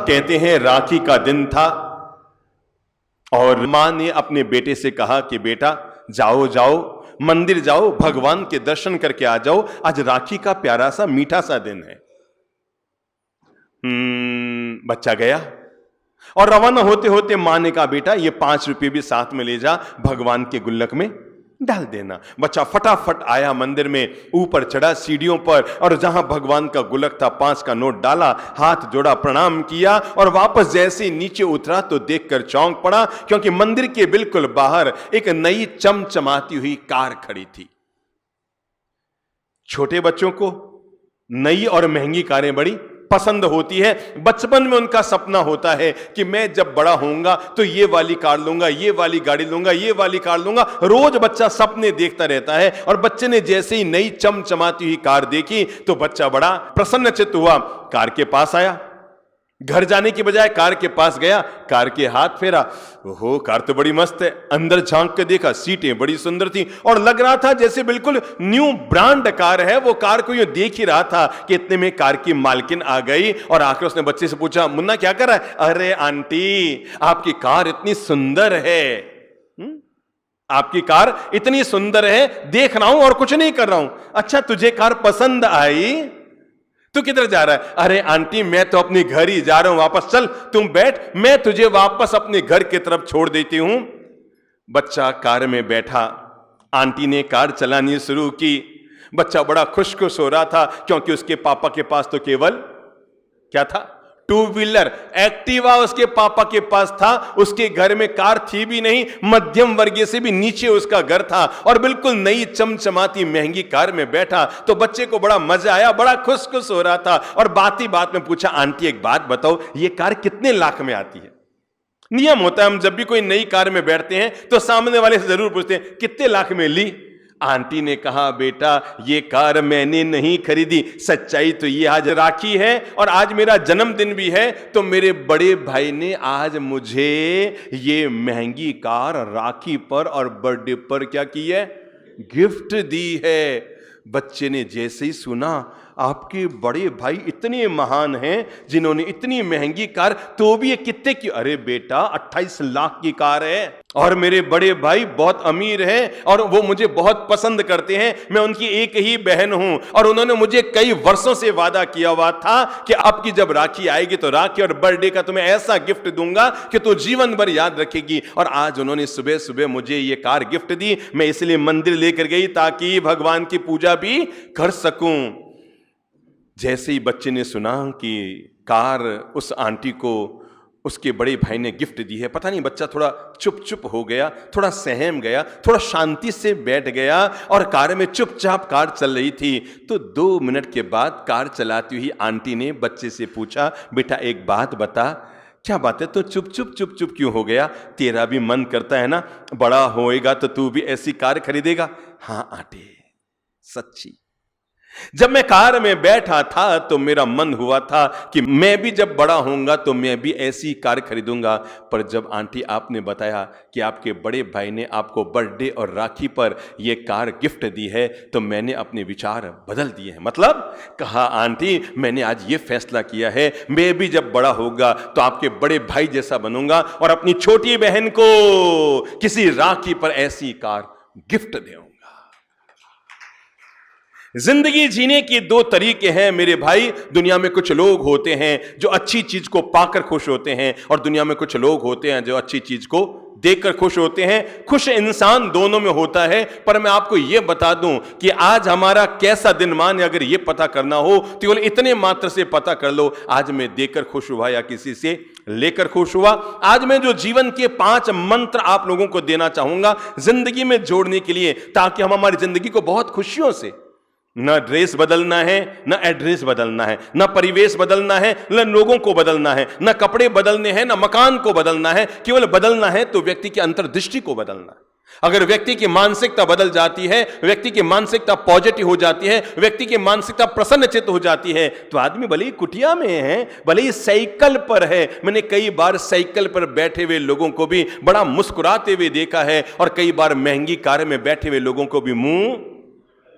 कहते हैं राखी का दिन था और मां ने अपने बेटे से कहा कि बेटा जाओ जाओ मंदिर जाओ, भगवान के दर्शन करके आ जाओ, आज राखी का प्यारा सा मीठा सा दिन है। बच्चा गया और रवाना होते होते मां ने कहा बेटा ये 5 रुपये भी साथ में ले जा, भगवान के गुल्लक में डाल देना। बच्चा फटाफट आया मंदिर में, ऊपर चढ़ा सीढ़ियों पर और जहां भगवान का गुल्लक था 5 का नोट डाला, हाथ जोड़ा, प्रणाम किया और वापस जैसे ही नीचे उतरा तो देखकर चौंक पड़ा, क्योंकि मंदिर के बिल्कुल बाहर एक नई चमचमाती हुई कार खड़ी थी। छोटे बच्चों को नई और महंगी कारें बड़ी पसंद होती है। बचपन में उनका सपना होता है कि मैं जब बड़ा होऊंगा तो ये वाली कार लूंगा, ये वाली गाड़ी लूंगा, ये वाली कार लूंगा। रोज बच्चा सपने देखता रहता है और बच्चे ने जैसे ही नई चमचमाती हुई कार देखी तो बच्चा बड़ा प्रसन्नचित्त हुआ, कार के पास आया। घर जाने की बजाय कार के पास गया, कार के हाथ फेरा, ओहो कार तो बड़ी मस्त है। अंदर झांक के देखा, सीटें बड़ी सुंदर थी और लग रहा था जैसे बिल्कुल न्यू ब्रांड कार है। वो कार को यूं देख ही रहा था कि इतने में कार की मालकिन आ गई और आकर उसने बच्चे से पूछा, मुन्ना क्या कर रहा है? अरे आंटी आपकी कार इतनी सुंदर है, आपकी कार इतनी सुंदर है, देख रहा हूं और कुछ नहीं कर रहा हूं। अच्छा तुझे कार पसंद आई? तू किधर जा रहा है? अरे आंटी मैं तो अपने घर ही जा रहा हूं, वापस चल, तुम बैठ, मैं तुझे वापस अपने घर की तरफ छोड़ देती हूं। बच्चा कार में बैठा, आंटी ने कार चलानी शुरू की। बच्चा बड़ा खुश खुश हो रहा था क्योंकि उसके पापा के पास तो केवल क्या था? 2 व्हीलर एक्टिवा उसके पापा के पास था। उसके घर में कार थी भी नहीं, मध्यम वर्गीय से भी नीचे उसका घर था और बिल्कुल नई चमचमाती महंगी कार में बैठा तो बच्चे को बड़ा मजा आया, बड़ा खुश खुश हो रहा था और बात ही बात में पूछा, आंटी एक बात बताओ, ये कार कितने लाख में आती है? नियम होता है हम जब भी कोई नई कार में बैठते हैं तो सामने वाले से जरूर पूछते हैं कितने लाख में ली? आंटी ने कहा बेटा ये कार मैंने नहीं खरीदी, सच्चाई तो ये आज राखी है और आज मेरा जन्मदिन भी है, तो मेरे बड़े भाई ने आज मुझे ये महंगी कार राखी पर और बर्थडे पर क्या की है? गिफ्ट दी है। बच्चे ने जैसे ही सुना आपके बड़े भाई इतने महान हैं जिन्होंने इतनी महंगी कार, तो भी ये कितने की? अरे बेटा 28 लाख की कार है और मेरे बड़े भाई बहुत अमीर हैं और वो मुझे बहुत पसंद करते हैं। मैं उनकी एक ही बहन हूं और उन्होंने मुझे कई वर्षों से वादा किया हुआ था कि आपकी जब राखी आएगी तो राखी और बर्थडे का तुम्हें ऐसा गिफ्ट दूंगा कि तू जीवन भर याद रखेगी। और आज उन्होंने सुबह सुबह मुझे ये कार गिफ्ट दी, मैं इसलिए मंदिर लेकर गई ताकि भगवान की पूजा भी कर सकूं। जैसे ही बच्चे ने सुना कि कार उस आंटी को उसके बड़े भाई ने गिफ्ट दी है, पता नहीं बच्चा थोड़ा चुप चुप हो गया, थोड़ा सहम गया, थोड़ा शांति से बैठ गया और कार में चुपचाप कार चल रही थी। तो 2 मिनट के बाद कार चलाती हुई आंटी ने बच्चे से पूछा, बेटा एक बात बता। क्या बात है? तो चुप चुप क्यों हो गया? तेरा भी मन करता है ना, बड़ा होएगा तो तू भी ऐसी कार खरीदेगा? हाँ आंटी सच्ची, जब मैं कार में बैठा था तो मेरा मन हुआ था कि मैं भी जब बड़ा होऊंगा तो मैं भी ऐसी कार खरीदूंगा। पर जब आंटी आपने बताया कि आपके बड़े भाई ने आपको बर्थडे और राखी पर यह कार गिफ्ट दी है तो मैंने अपने विचार बदल दिए हैं। मतलब कहा आंटी मैंने आज ये फैसला किया है, मैं भी जब बड़ा होगा तो आपके बड़े भाई जैसा बनूंगा और अपनी छोटी बहन को किसी राखी पर ऐसी कार गिफ्ट दूंगा। जिंदगी जीने के 2 तरीके हैं मेरे भाई। दुनिया में कुछ लोग होते हैं जो अच्छी चीज को पाकर खुश होते हैं और दुनिया में कुछ लोग होते हैं जो अच्छी चीज को देखकर खुश होते हैं। खुश इंसान दोनों में होता है। पर मैं आपको यह बता दूं कि आज हमारा कैसा दिन मान है, अगर यह पता करना हो तो केवल इतने मात्र से पता कर लो, आज मैं देकर खुश हुआ या किसी से लेकर खुश हुआ। आज मैं जो जीवन के 5 मंत्र आप लोगों को देना चाहूंगा जिंदगी में जोड़ने के लिए, ताकि हम हमारी जिंदगी को बहुत खुशियों से, न ड्रेस बदलना है, न एड्रेस बदलना है, न परिवेश बदलना है, न लोगों को बदलना है, न कपड़े बदलने हैं, न मकान को बदलना है। केवल बदलना है तो व्यक्ति की अंतर्दृष्टि को बदलना है। अगर व्यक्ति की मानसिकता बदल जाती है, व्यक्ति की मानसिकता पॉजिटिव हो जाती है, व्यक्ति की मानसिकता प्रसन्नचित्त हो जाती है, तो आदमी भले ही कुटिया में है, भले ही साइकिल पर है। मैंने कई बार साइकिल पर बैठे हुए लोगों को भी बड़ा मुस्कुराते हुए देखा है और कई बार महंगी कार में बैठे हुए लोगों को भी मुंह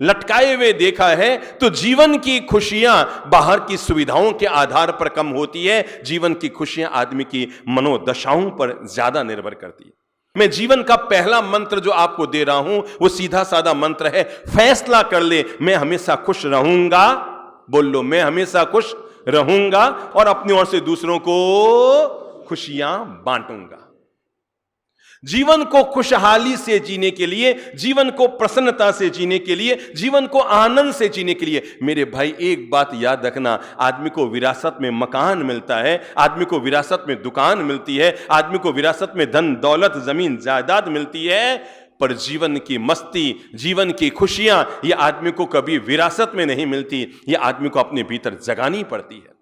लटकाए हुए देखा है तो जीवन की खुशियां बाहर की सुविधाओं के आधार पर कम होती है, जीवन की खुशियां आदमी की मनोदशाओं पर ज्यादा निर्भर करती है। मैं जीवन का पहला मंत्र जो आपको दे रहा हूं वो सीधा साधा मंत्र है, फैसला कर ले मैं हमेशा खुश रहूंगा, बोल लो मैं हमेशा खुश रहूंगा और अपनी ओर से दूसरों को खुशियां बांटूंगा। जीवन को खुशहाली से जीने के लिए, जीवन को प्रसन्नता से जीने के लिए, जीवन को आनंद से जीने के लिए मेरे भाई एक बात याद रखना, आदमी को विरासत में मकान मिलता है, आदमी को विरासत में दुकान मिलती है, आदमी को विरासत में धन दौलत जमीन जायदाद मिलती है, पर जीवन की मस्ती, जीवन की खुशियां ये आदमी को कभी विरासत में नहीं मिलती, ये आदमी को अपने भीतर जगानी पड़ती है।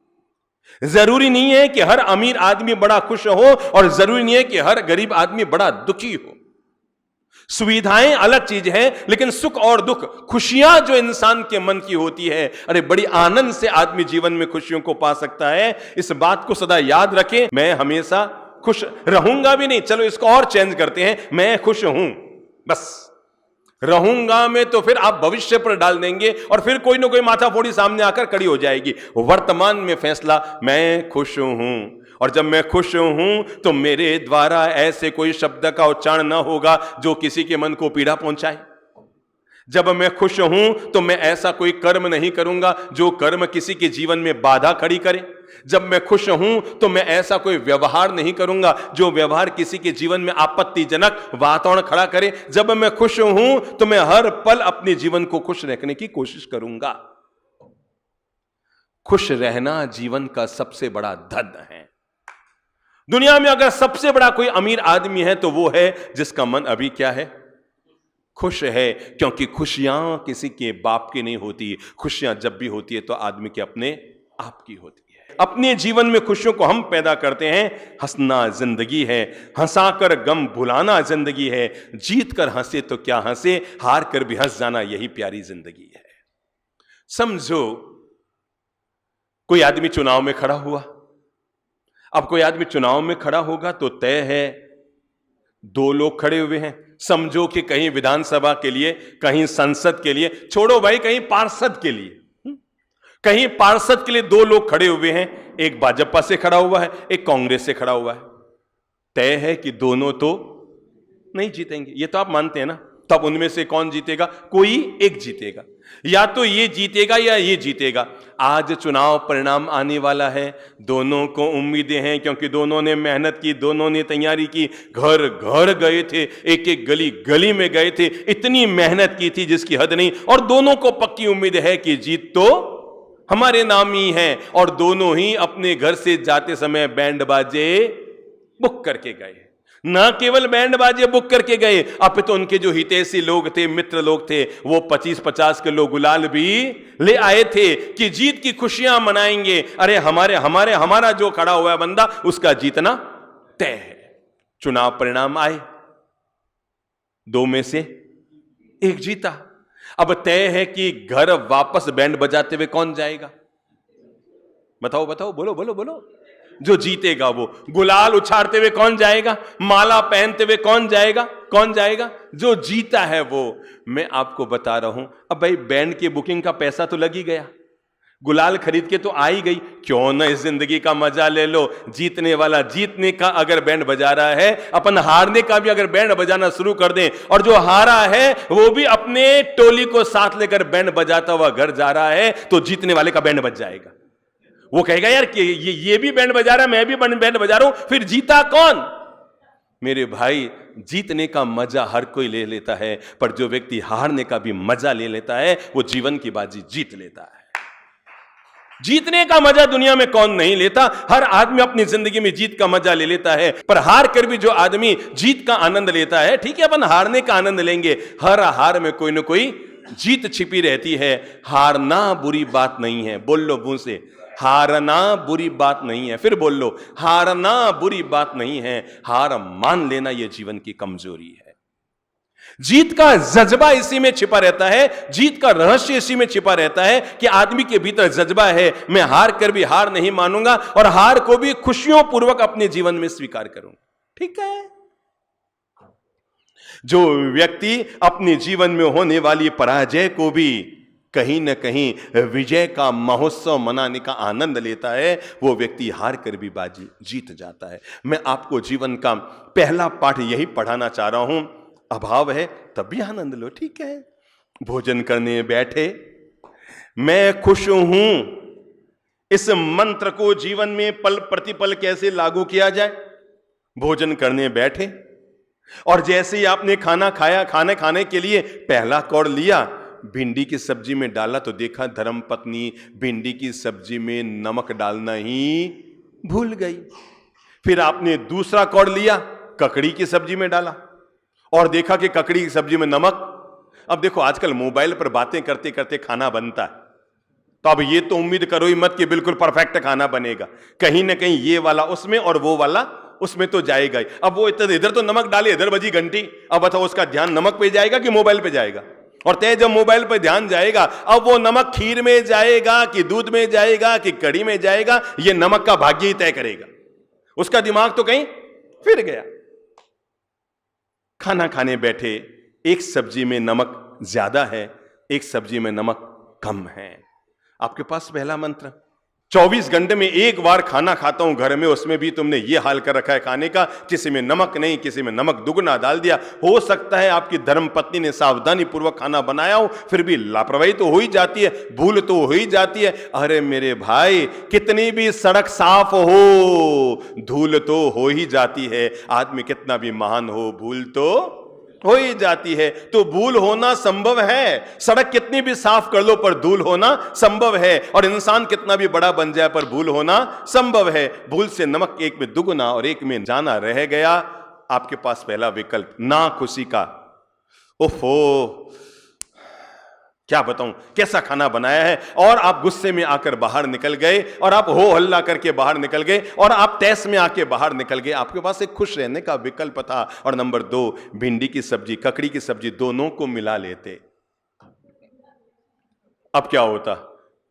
जरूरी नहीं है कि हर अमीर आदमी बड़ा खुश हो और जरूरी नहीं है कि हर गरीब आदमी बड़ा दुखी हो। सुविधाएं अलग चीज है, लेकिन सुख और दुख, खुशियां जो इंसान के मन की होती है, अरे बड़ी आनंद से आदमी जीवन में खुशियों को पा सकता है। इस बात को सदा याद रखें, मैं हमेशा खुश रहूंगा भी नहीं, चलो इसको और चेंज करते हैं, मैं खुश हूं, बस रहूंगा मैं तो फिर आप भविष्य पर डाल देंगे और फिर कोई ना कोई माथाफोड़ी सामने आकर खड़ी हो जाएगी। वर्तमान में फैसला मैं खुश हूं, और जब मैं खुश हूं तो मेरे द्वारा ऐसे कोई शब्द का उच्चारण ना होगा जो किसी के मन को पीड़ा पहुंचाए। जब मैं खुश हूं तो मैं ऐसा कोई कर्म नहीं करूंगा जो कर्म किसी के जीवन में बाधा खड़ी करे। जब मैं खुश हूं तो मैं ऐसा कोई व्यवहार नहीं करूंगा जो व्यवहार किसी के जीवन में आपत्तिजनक वातावरण खड़ा करे। जब मैं खुश हूं तो मैं हर पल अपने जीवन को खुश रखने की कोशिश करूंगा। खुश रहना जीवन का सबसे बड़ा धन है। दुनिया में अगर सबसे बड़ा कोई अमीर आदमी है तो वो है जिसका मन अभी क्या है, खुश है, क्योंकि खुशियां किसी के बाप की नहीं होती, खुशियां जब भी होती है तो आदमी के अपने आप की होती है। अपने जीवन में खुशियों को हम पैदा करते हैं। हंसना जिंदगी है, हंसाकर गम भुलाना जिंदगी है, जीत कर हंसे तो क्या हंसे, हार कर भी हंस जाना यही प्यारी जिंदगी है। समझो कोई आदमी चुनाव में खड़ा हुआ, अब कोई आदमी चुनाव में खड़ा होगा तो तय है दो लोग खड़े हुए हैं। समझो कि कहीं विधानसभा के लिए, कहीं संसद के लिए, छोड़ो भाई कहीं पार्षद के लिए, कहीं पार्षद के लिए दो लोग खड़े हुए हैं, एक भाजपा से खड़ा हुआ है, एक कांग्रेस से खड़ा हुआ है। तय है कि दोनों तो नहीं जीतेंगे, ये तो आप मानते हैं ना। तब उनमें से कौन जीतेगा, कोई एक जीतेगा, या तो ये जीतेगा या ये जीतेगा। आज चुनाव परिणाम आने वाला है, दोनों को उम्मीदें हैं क्योंकि दोनों ने मेहनत की, दोनों ने तैयारी की, घर घर गए थे, एक एक गली गली में गए थे, इतनी मेहनत की थी जिसकी हद नहीं, और दोनों को पक्की उम्मीद है कि जीत तो हमारे नाम ही है। और दोनों ही अपने घर से जाते समय बैंड बाजे बुक करके गए। ना केवल बैंड बाजे बुक करके गए, अब तो उनके जो हितैषी लोग थे, मित्र लोग थे, वो 25-50 किलो गुलाल भी ले आए थे कि जीत की खुशियां मनाएंगे। अरे हमारा जो खड़ा हुआ है बंदा, उसका जीतना तय है। चुनाव परिणाम आए, दो में से एक जीता। अब तय है कि घर वापस बैंड बजाते हुए कौन जाएगा, बताओ बताओ, बोलो बोलो बोलो। जो जीतेगा वो। गुलाल उछालते हुए कौन जाएगा, माला पहनते हुए कौन जाएगा, कौन जाएगा, जो जीता है वो। मैं आपको बता रहा हूं, अब भाई बैंड की बुकिंग का पैसा तो लग ही गया, गुलाल खरीद के तो आ ही गई, क्यों ना इस जिंदगी का मजा ले लो। जीतने वाला जीतने का अगर बैंड बजा रहा है, अपन हारने का भी अगर बैंड बजाना शुरू कर दें, और जो हारा है वो भी अपने टोली को साथ लेकर बैंड बजाता हुआ घर जा रहा है, तो जीतने वाले का बैंड बज जाएगा। वो कहेगा यार कि ये भी बैंड बजा रहा है, मैं भी बैंड बजा रहा हूं, फिर जीता कौन। मेरे भाई, जीतने का मजा हर कोई ले लेता है, पर जो व्यक्ति हारने का भी मजा ले लेता है वो जीवन की बाजी जीत लेता है। जीतने का मजा दुनिया में कौन नहीं लेता, हर आदमी अपनी जिंदगी में जीत का मजा ले लेता है, पर हार कर भी जो आदमी जीत का आनंद लेता है, ठीक है अपन हारने का आनंद लेंगे, हर हार में कोई ना कोई जीत छिपी रहती है। हारना बुरी बात नहीं है, बोल लो मुंह से, हारना बुरी बात नहीं है। फिर बोल लो, हारना बुरी बात नहीं है, हार मान लेना यह जीवन की कमजोरी है। जीत का जज्बा इसी में छिपा रहता है, जीत का रहस्य इसी में छिपा रहता है कि आदमी के भीतर जज्बा है, मैं हार कर भी हार नहीं मानूंगा और हार को भी खुशियों पूर्वक अपने जीवन में स्वीकार करूंगा। ठीक है, जो व्यक्ति अपने जीवन में होने वाली पराजय को भी कहीं न कहीं विजय का महोत्सव मनाने का आनंद लेता है, वो व्यक्ति हार कर भी बाजी जीत जाता है। मैं आपको जीवन का पहला पाठ यही पढ़ाना चाह रहा हूं। अभाव है तब भी आनंद लो, ठीक है। भोजन करने बैठे, मैं खुश हूं, इस मंत्र को जीवन में पल प्रतिपल कैसे लागू किया जाए। भोजन करने बैठे और जैसे ही आपने खाना खाया, खाने के लिए पहला कौर लिया, भिंडी की सब्जी में डाला तो देखा धर्मपत्नी भिंडी की सब्जी में नमक डालना ही भूल गई। फिर आपने दूसरा कौर लिया, ककड़ी की सब्जी में डाला और देखा कि ककड़ी की सब्जी में नमक। अब देखो आजकल मोबाइल पर बातें करते करते खाना बनता है, तो अब ये तो उम्मीद करो ही मत कि बिल्कुल परफेक्ट खाना बनेगा। कहीं ना कहीं ये वाला उसमें और वो वाला उसमें तो जाएगा ही। अब वो इधर तो नमक डाले, इधर बजी घंटी, अब बताओ उसका ध्यान नमक पे जाएगा कि मोबाइल पे जाएगा। और तय जब मोबाइल पे ध्यान जाएगा, अब वो नमक खीर में जाएगा कि दूध में जाएगा कि कड़ी में जाएगा, ये नमक का भाग्य ही तय करेगा। उसका दिमाग तो कहीं फिर गया। खाना खाने बैठे, एक सब्जी में नमक ज्यादा है, एक सब्जी में नमक कम है। आपके पास पहला मंत्र, 24 घंटे में एक बार खाना खाता हूं घर में, उसमें भी तुमने ये हाल कर रखा है खाने का, किसी में नमक नहीं, किसी में नमक दुगना डाल दिया। हो सकता है आपकी धर्मपत्नी ने सावधानी पूर्वक खाना बनाया हो, फिर भी लापरवाही तो हो ही जाती है, भूल तो हो ही जाती है। अरे मेरे भाई, कितनी भी सड़क साफ हो, धूल तो हो ही जाती है। आदमी कितना भी महान हो, भूल तो हो ही जाती है। तो भूल होना संभव है। सड़क कितनी भी साफ कर लो पर धूल होना संभव है, और इंसान कितना भी बड़ा बन जाए पर भूल होना संभव है। भूल से नमक एक में दुगना और एक में जाना रह गया। आपके पास पहला विकल्प, ना खुशी का। ओहो, क्या बताऊं कैसा खाना बनाया है, और आप गुस्से में आकर बाहर निकल गए, और आप हो हल्ला करके बाहर निकल गए, और आप तैस में आके बाहर निकल गए। आपके पास एक खुश रहने का विकल्प था। और नंबर 2, भिंडी की सब्जी, ककड़ी की सब्जी, दोनों को मिला लेते। अब क्या होता,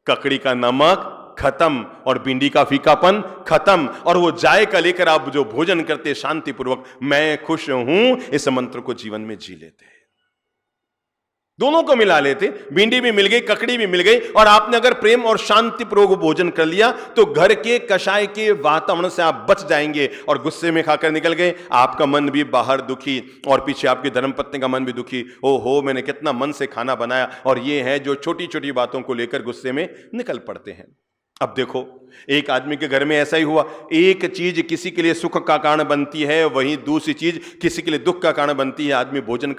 ककड़ी का नमक खत्म और भिंडी का फीकापन खत्म, और वो जायका लेकर आप जो भोजन करते शांतिपूर्वक, मैं खुश हूं, इस मंत्र को जीवन में जी लेते। दोनों को मिला लेते, भिंडी भी मिल गई, ककड़ी भी मिल गई, और आपने अगर प्रेम और शांतिपूर्वक भोजन कर लिया तो घर के कषाय के वातावरण से आप बच जाएंगे। और गुस्से में खाकर निकल गए, आपका मन भी बाहर दुखी, और पीछे आपकी धर्मपत्नी का मन भी दुखी। ओहो, मैंने कितना मन से खाना बनाया। और ये है जो छोटी छोटी बातों को लेकर गुस्से में निकल पड़ते हैं। अब देखो, एक आदमी के घर में ऐसा ही हुआ। एक चीज किसी के लिए सुख का कारण बनती है, वहीं दूसरी चीज किसी के लिए दुख का कारण बनती है। आदमी भोजन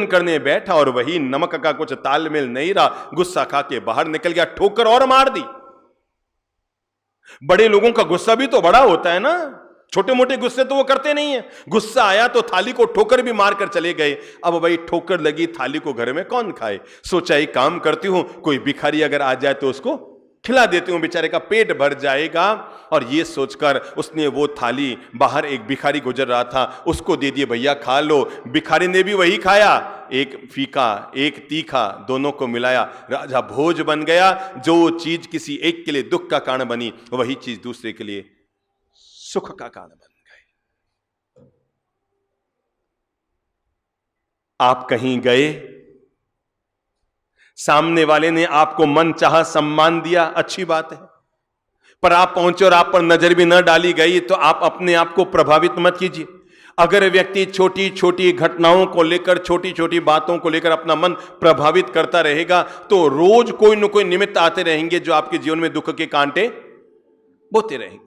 करने बैठा और वही नमक का कुछ तालमेल नहीं रहा, गुस्सा खा के बाहर निकल गया, ठोकर और मार दी। बड़े लोगों का गुस्सा भी तो बड़ा होता है ना, छोटे मोटे गुस्से तो वो करते नहीं है। गुस्सा आया तो थाली को ठोकर भी मार कर चले गए। अब भाई ठोकर लगी थाली को घर में कौन खाए। सोचा एक काम करती हूं, कोई भिखारी अगर आ जाए तो उसको खिला देती हूं, बेचारे का पेट भर जाएगा। और ये सोचकर उसने वो थाली, बाहर एक भिखारी गुजर रहा था, उसको दे दिए, भैया खा लो। भिखारी ने भी वही खाया, एक फीका एक तीखा, दोनों को मिलाया, राजा भोज बन गया। जो चीज किसी एक के लिए दुख का कारण बनी, वही चीज दूसरे के लिए सुख का कारण बन गई। आप कहीं गए, सामने वाले ने आपको मन चाहा सम्मान दिया, अच्छी बात है, पर आप पहुंचे और आप पर नजर भी न डाली गई तो आप अपने आप को प्रभावित मत कीजिए। अगर व्यक्ति छोटी छोटी घटनाओं को लेकर, छोटी छोटी बातों को लेकर अपना मन प्रभावित करता रहेगा तो रोज कोई न कोई निमित्त आते रहेंगे जो आपके जीवन में दुख के कांटे बोते रहेंगे।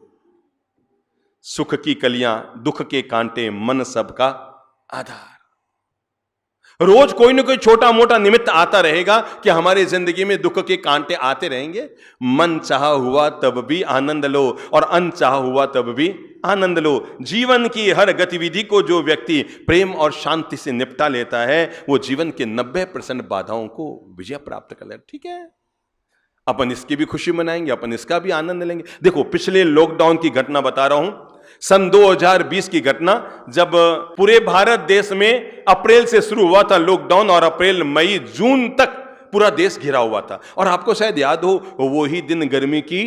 सुख की कलियां, दुख के कांटे, मन सबका आधार। रोज कोई ना कोई छोटा मोटा निमित्त आता रहेगा कि हमारी जिंदगी में दुख के कांटे आते रहेंगे। मन चाहा हुआ तब भी आनंद लो और अनचाहा हुआ तब भी आनंद लो। जीवन की हर गतिविधि को जो व्यक्ति प्रेम और शांति से निपटा लेता है वो जीवन के 90% बाधाओं को विजय प्राप्त कर लेता। ठीक है, अपन इसकी भी खुशी मनाएंगे, अपन इसका भी आनंद लेंगे। देखो, पिछले लॉकडाउन की घटना बता रहा हूं, सन 2020 की घटना, जब पूरे भारत देश में अप्रैल से शुरू हुआ था लॉकडाउन और अप्रैल मई जून तक पूरा देश घिरा हुआ था। और आपको शायद याद हो, वो ही दिन गर्मी की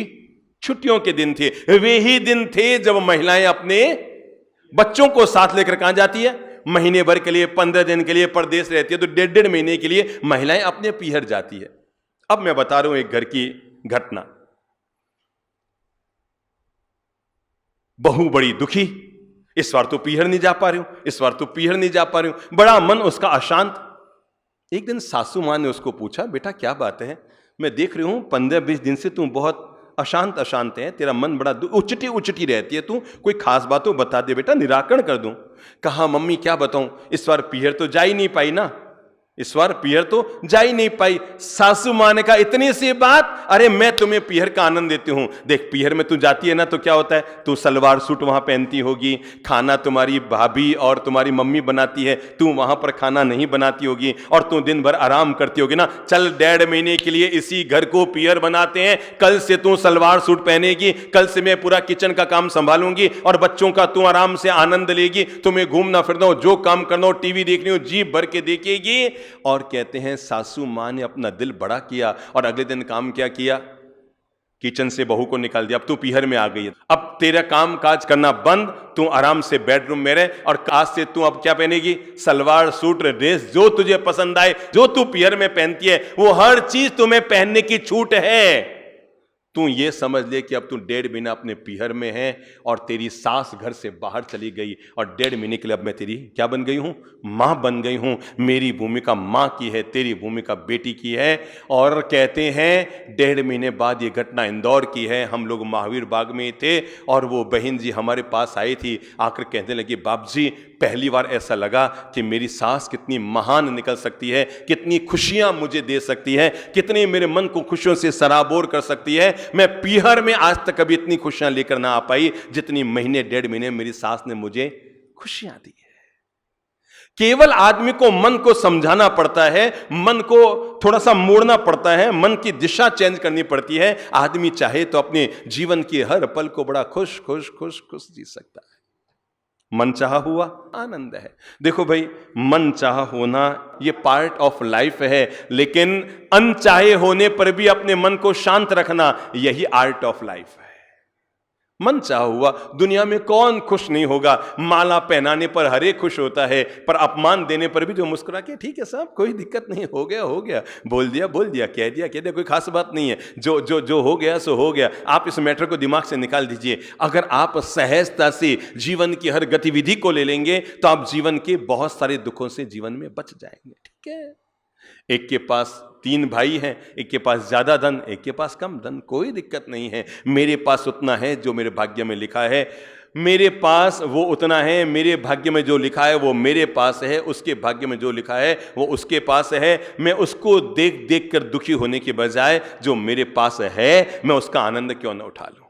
छुट्टियों के दिन थे, वे ही दिन थे जब महिलाएं अपने बच्चों को साथ लेकर कहां जाती है? महीने भर के लिए, 15 दिन के लिए परदेश रहती है तो 1.5 महीने के लिए महिलाएं अपने पीहर जाती है। अब मैं बता रहा हूं एक घर की घटना। बहू बड़ी दुखी, इस बार तो पीहर नहीं जा पा रही हूं, इस बार तो पीहर नहीं जा पा रही हूं, बड़ा मन उसका अशांत। एक दिन सासू मां ने उसको पूछा, बेटा क्या बात है? मैं देख रही हूं 15-20 दिन से तू बहुत अशांत अशांत है, तेरा मन बड़ा उचटी उचटी रहती है, तू कोई खास बात तो बता दे बेटा, निराकरण कर दूं। कहा मम्मी क्या बताऊं, इस बार पीहर तो जा ही नहीं पाई ना, इस बार पीहर तो जा ही नहीं पाई। सासू मां ने कहा इतनी सी बात, अरे मैं तुम्हें पीहर का आनंद देती हूं। देख पीहर में तू जाती है ना तो क्या होता है, तू सलवार सूट वहां पहनती होगी, खाना तुम्हारी भाभी और तुम्हारी मम्मी बनाती है, तू वहां पर खाना नहीं बनाती होगी और तू दिन भर आराम करती होगी ना। चल 1.5 महीने के लिए इसी घर को पीहर बनाते हैं, कल से तू सलवार सूट पहनेगी, कल से मैं पूरा किचन का काम संभालूंगी और बच्चों का तू आराम से आनंद लेगी, तुम्हें घूमना फिरना हो, जो काम करना हो, टीवी देखनी हो, जी भर के देखेगी। और कहते हैं सासू मां ने अपना दिल बड़ा किया और अगले दिन काम क्या किया, किचन से बहू को निकाल दिया। अब तू पीहर में आ गई है, अब तेरा काम काज करना बंद, तू आराम से बेडरूम में रह और आज से तू अब क्या पहनेगी, सलवार सूट ड्रेस जो तुझे पसंद आए, जो तू पीहर में पहनती है वो हर चीज तुम्हें पहनने की छूट है। तू ये समझ ले कि अब तू 1.5 महीना अपने पीहर में है और तेरी सास घर से बाहर चली गई और 1.5 महीने के लिए अब मैं तेरी क्या बन गई हूं, मां बन गई हूं। मेरी भूमिका मां की है, तेरी भूमिका बेटी की है। और कहते हैं 1.5 महीने बाद ये घटना इंदौर की है। हम लोग महावीर बाग में थे और वो बहन जी हमारे पास आई थी, आकर कहने लगी बाप जी पहली बार ऐसा लगा कि मेरी सास कितनी महान निकल सकती है, कितनी खुशियां मुझे दे सकती है, कितनी मेरे मन को खुशियों से सराबोर कर सकती है। मैं पीहर में आज तक कभी इतनी खुशियां लेकर ना आ पाई जितनी महीने 1.5 महीने मेरी सास ने मुझे खुशियां दी है। केवल आदमी को मन को समझाना पड़ता है, मन को थोड़ा सा मोड़ना पड़ता है, मन की दिशा चेंज करनी पड़ती है। आदमी चाहे तो अपने जीवन के हर पल को बड़ा खुश खुश खुश खुश जी सकता है। मन चाहा हुआ आनंद है। देखो भाई, मन चाहा होना ये पार्ट ऑफ लाइफ है, लेकिन अनचाहे होने पर भी अपने मन को शांत रखना यही आर्ट ऑफ लाइफ है। मन चाहा हुआ, दुनिया में कौन खुश नहीं होगा। माला पहनाने पर हर एक खुश होता है, पर अपमान देने पर भी जो मुस्कुरा के ठीक है साहब कोई दिक्कत नहीं, हो गया, बोल दिया, कह दिया, कोई खास बात नहीं है, जो हो गया सो हो गया। आप इस मैटर को दिमाग से निकाल दीजिए। अगर आप सहजता से जीवन की हर गतिविधि को ले लेंगे तो आप जीवन के बहुत सारे दुखों से जीवन में बच जाएंगे। ठीक है, एक के पास 3 भाई हैं, एक के पास ज्यादा धन, एक के पास कम धन, कोई दिक्कत नहीं है। मेरे पास उतना है जो मेरे भाग्य में लिखा है, मेरे पास वो उतना है, मेरे भाग्य में जो लिखा है वो मेरे पास है, उसके भाग्य में जो लिखा है वो उसके पास है। मैं उसको देख देख कर दुखी होने के बजाय जो मेरे पास है मैं उसका आनंद क्यों न उठा लूं।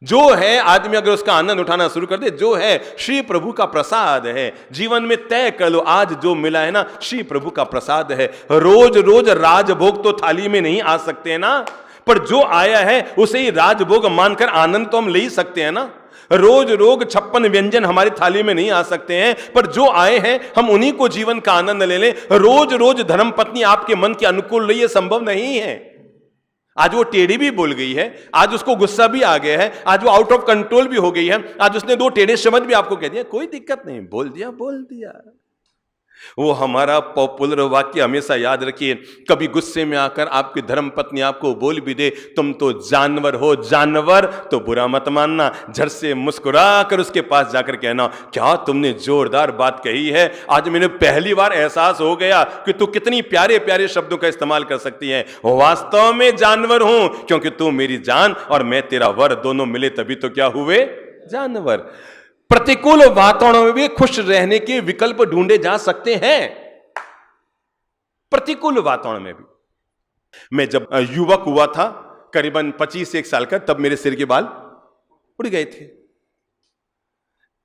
जो है आदमी अगर उसका आनंद उठाना शुरू कर दे, जो है श्री प्रभु का प्रसाद है। जीवन में तय कर लो, आज जो मिला है ना श्री प्रभु का प्रसाद है। रोज रोज राजभोग तो थाली में नहीं आ सकते ना, पर जो आया है उसे ही राजभोग मानकर आनंद तो हम ले ही सकते हैं ना। रोज रोज 56 व्यंजन हमारी थाली में नहीं आ सकते हैं, पर जो आए हैं हम उन्हीं को जीवन का आनंद ले लें। रोज रोज धर्मपत्नी आपके मन के अनुकूल रही, संभव नहीं है। आज वो टेढ़ी भी बोल गई है, आज उसको गुस्सा भी आ गया है, आज वो आउट ऑफ कंट्रोल भी हो गई है, आज उसने 2 टेढ़े शब्द भी आपको कह दिया, कोई दिक्कत नहीं, बोल दिया। वो हमारा पॉपुलर वाक्य हमेशा याद रखिए, कभी गुस्से में आकर आपकी धर्मपत्नी आपको बोल भी दे तुम तो जानवर हो, जानवर तो बुरा मत मानना, झट से मुस्कुरा कर उसके पास जाकर कहना क्या तुमने जोरदार बात कही है, आज मैंने पहली बार एहसास हो गया कि तू कितनी प्यारे प्यारे शब्दों का इस्तेमाल कर सकती है। वास्तव में जानवर हूं, क्योंकि तू मेरी जान और मैं तेरा वर, दोनों मिले तभी तो क्या हुए, जानवर। प्रतिकूल वातावरण में भी खुश रहने के विकल्प ढूंढे जा सकते हैं। प्रतिकूल वातावरण में भी। मैं जब युवक हुआ था करीबन 25 साल का, तब मेरे सिर के बाल उड़ गए थे।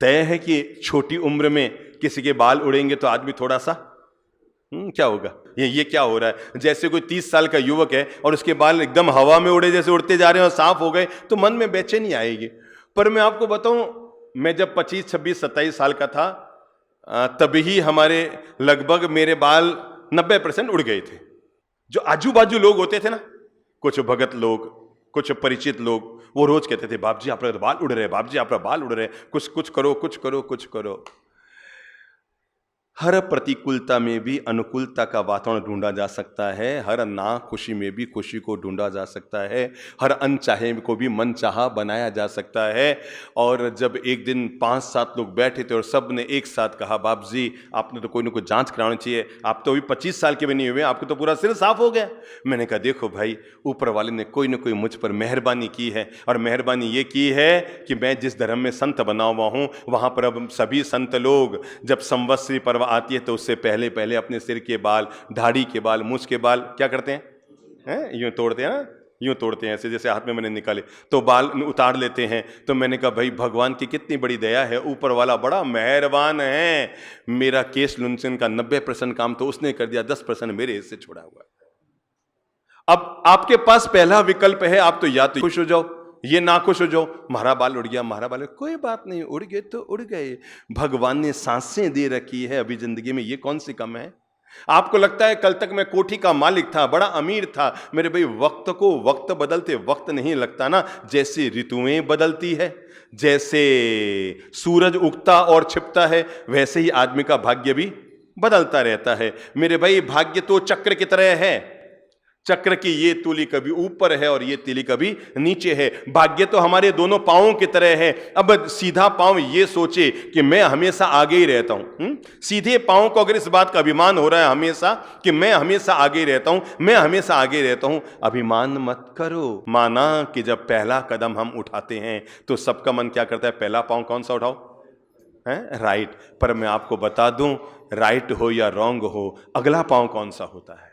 तय है कि छोटी उम्र में किसी के बाल उड़ेंगे तो आदमी थोड़ा सा क्या होगा, ये क्या हो रहा है। जैसे कोई 30 साल का युवक है और उसके बाल एकदम हवा में उड़े, जैसे उड़ते जा रहे हैं और साफ हो गए, तो मन में बेचैनी आएगी। पर मैं आपको बताऊं, मैं जब 25, 26, 27 साल का था तभी हमारे लगभग मेरे बाल 90% उड़ गए थे। जो आजू बाजू लोग होते थे ना, कुछ भगत लोग, कुछ परिचित लोग, वो रोज कहते थे, बाप जी आपका तो बाल उड़ रहे, बाप जी आपका बाल उड़ रहे, कुछ कुछ करो, कुछ करो, कुछ करो। हर प्रतिकूलता में भी अनुकूलता का वातावरण ढूंढा जा सकता है, हर ना खुशी में भी खुशी को ढूंढा जा सकता है, हर अनचाहे को भी मनचाहा बनाया जा सकता है। और जब एक दिन 5-7 लोग बैठे थे और सब ने एक साथ कहा, बाप जी आपने तो कोई ना कोई जांच करानी चाहिए, आप तो अभी 25 साल के भी नहीं हुए, आपको तो पूरा सिर साफ हो गया। मैंने कहा देखो भाई, ऊपर वाले ने कोई ना कोई मुझ पर मेहरबानी की है, और मेहरबानी ये की है कि मैं जिस धर्म में संत बना हुआ हूँ वहाँ पर अब सभी संत लोग जब संवत्सरी पर्व आती है तो उससे पहले पहले अपने सिर के बाल, दाढ़ी के बाल, मूछ के बाल क्या करते हैं, यूं तोड़ते हैं ना, यूं तोड़ते हैं, ऐसे जैसे हाथ में मैंने निकाले तो बाल उतार लेते हैं। तो मैंने कहा भाई भगवान की कितनी बड़ी दया है, ऊपर वाला बड़ा मेहरबान है, मेरा केस लुनसन का 90% काम तो उसने कर दिया, 10% मेरे हिस्से छोड़ा हुआ। अब आपके पास पहला विकल्प है, आप तो या तो खुश हो जाओ, ये ना खुश हो जाओ, हमारा बाल उड़ गया, हमारा बाल, कोई बात नहीं, उड़ गए तो उड़ गए, भगवान ने सांसें दे रखी है अभी जिंदगी में, ये कौन सी कम है। आपको लगता है कल तक मैं कोठी का मालिक था, बड़ा अमीर था, मेरे भाई वक्त को वक्त बदलते वक्त नहीं लगता ना, जैसे ऋतुएं बदलती है, जैसे सूरज उगता और छिपता है, वैसे ही आदमी का भाग्य भी बदलता रहता है। मेरे भाई भाग्य तो चक्र की तरह है, चक्र की ये तीली कभी ऊपर है और ये तीली कभी नीचे है। भाग्य तो हमारे दोनों पांवों की तरह है। अब सीधा पांव ये सोचे कि मैं हमेशा आगे ही रहता हूं, सीधे पांव को अगर इस बात का अभिमान हो रहा है हमेशा कि मैं हमेशा आगे ही रहता हूं, मैं हमेशा आगे रहता हूं, अभिमान मत करो। माना कि जब पहला कदम हम उठाते हैं तो सबका मन क्या करता है, पहला पांव कौन सा उठाओ, है राइट। पर मैं आपको बता दूं, राइट हो या रॉन्ग हो, अगला पांव कौन सा होता है।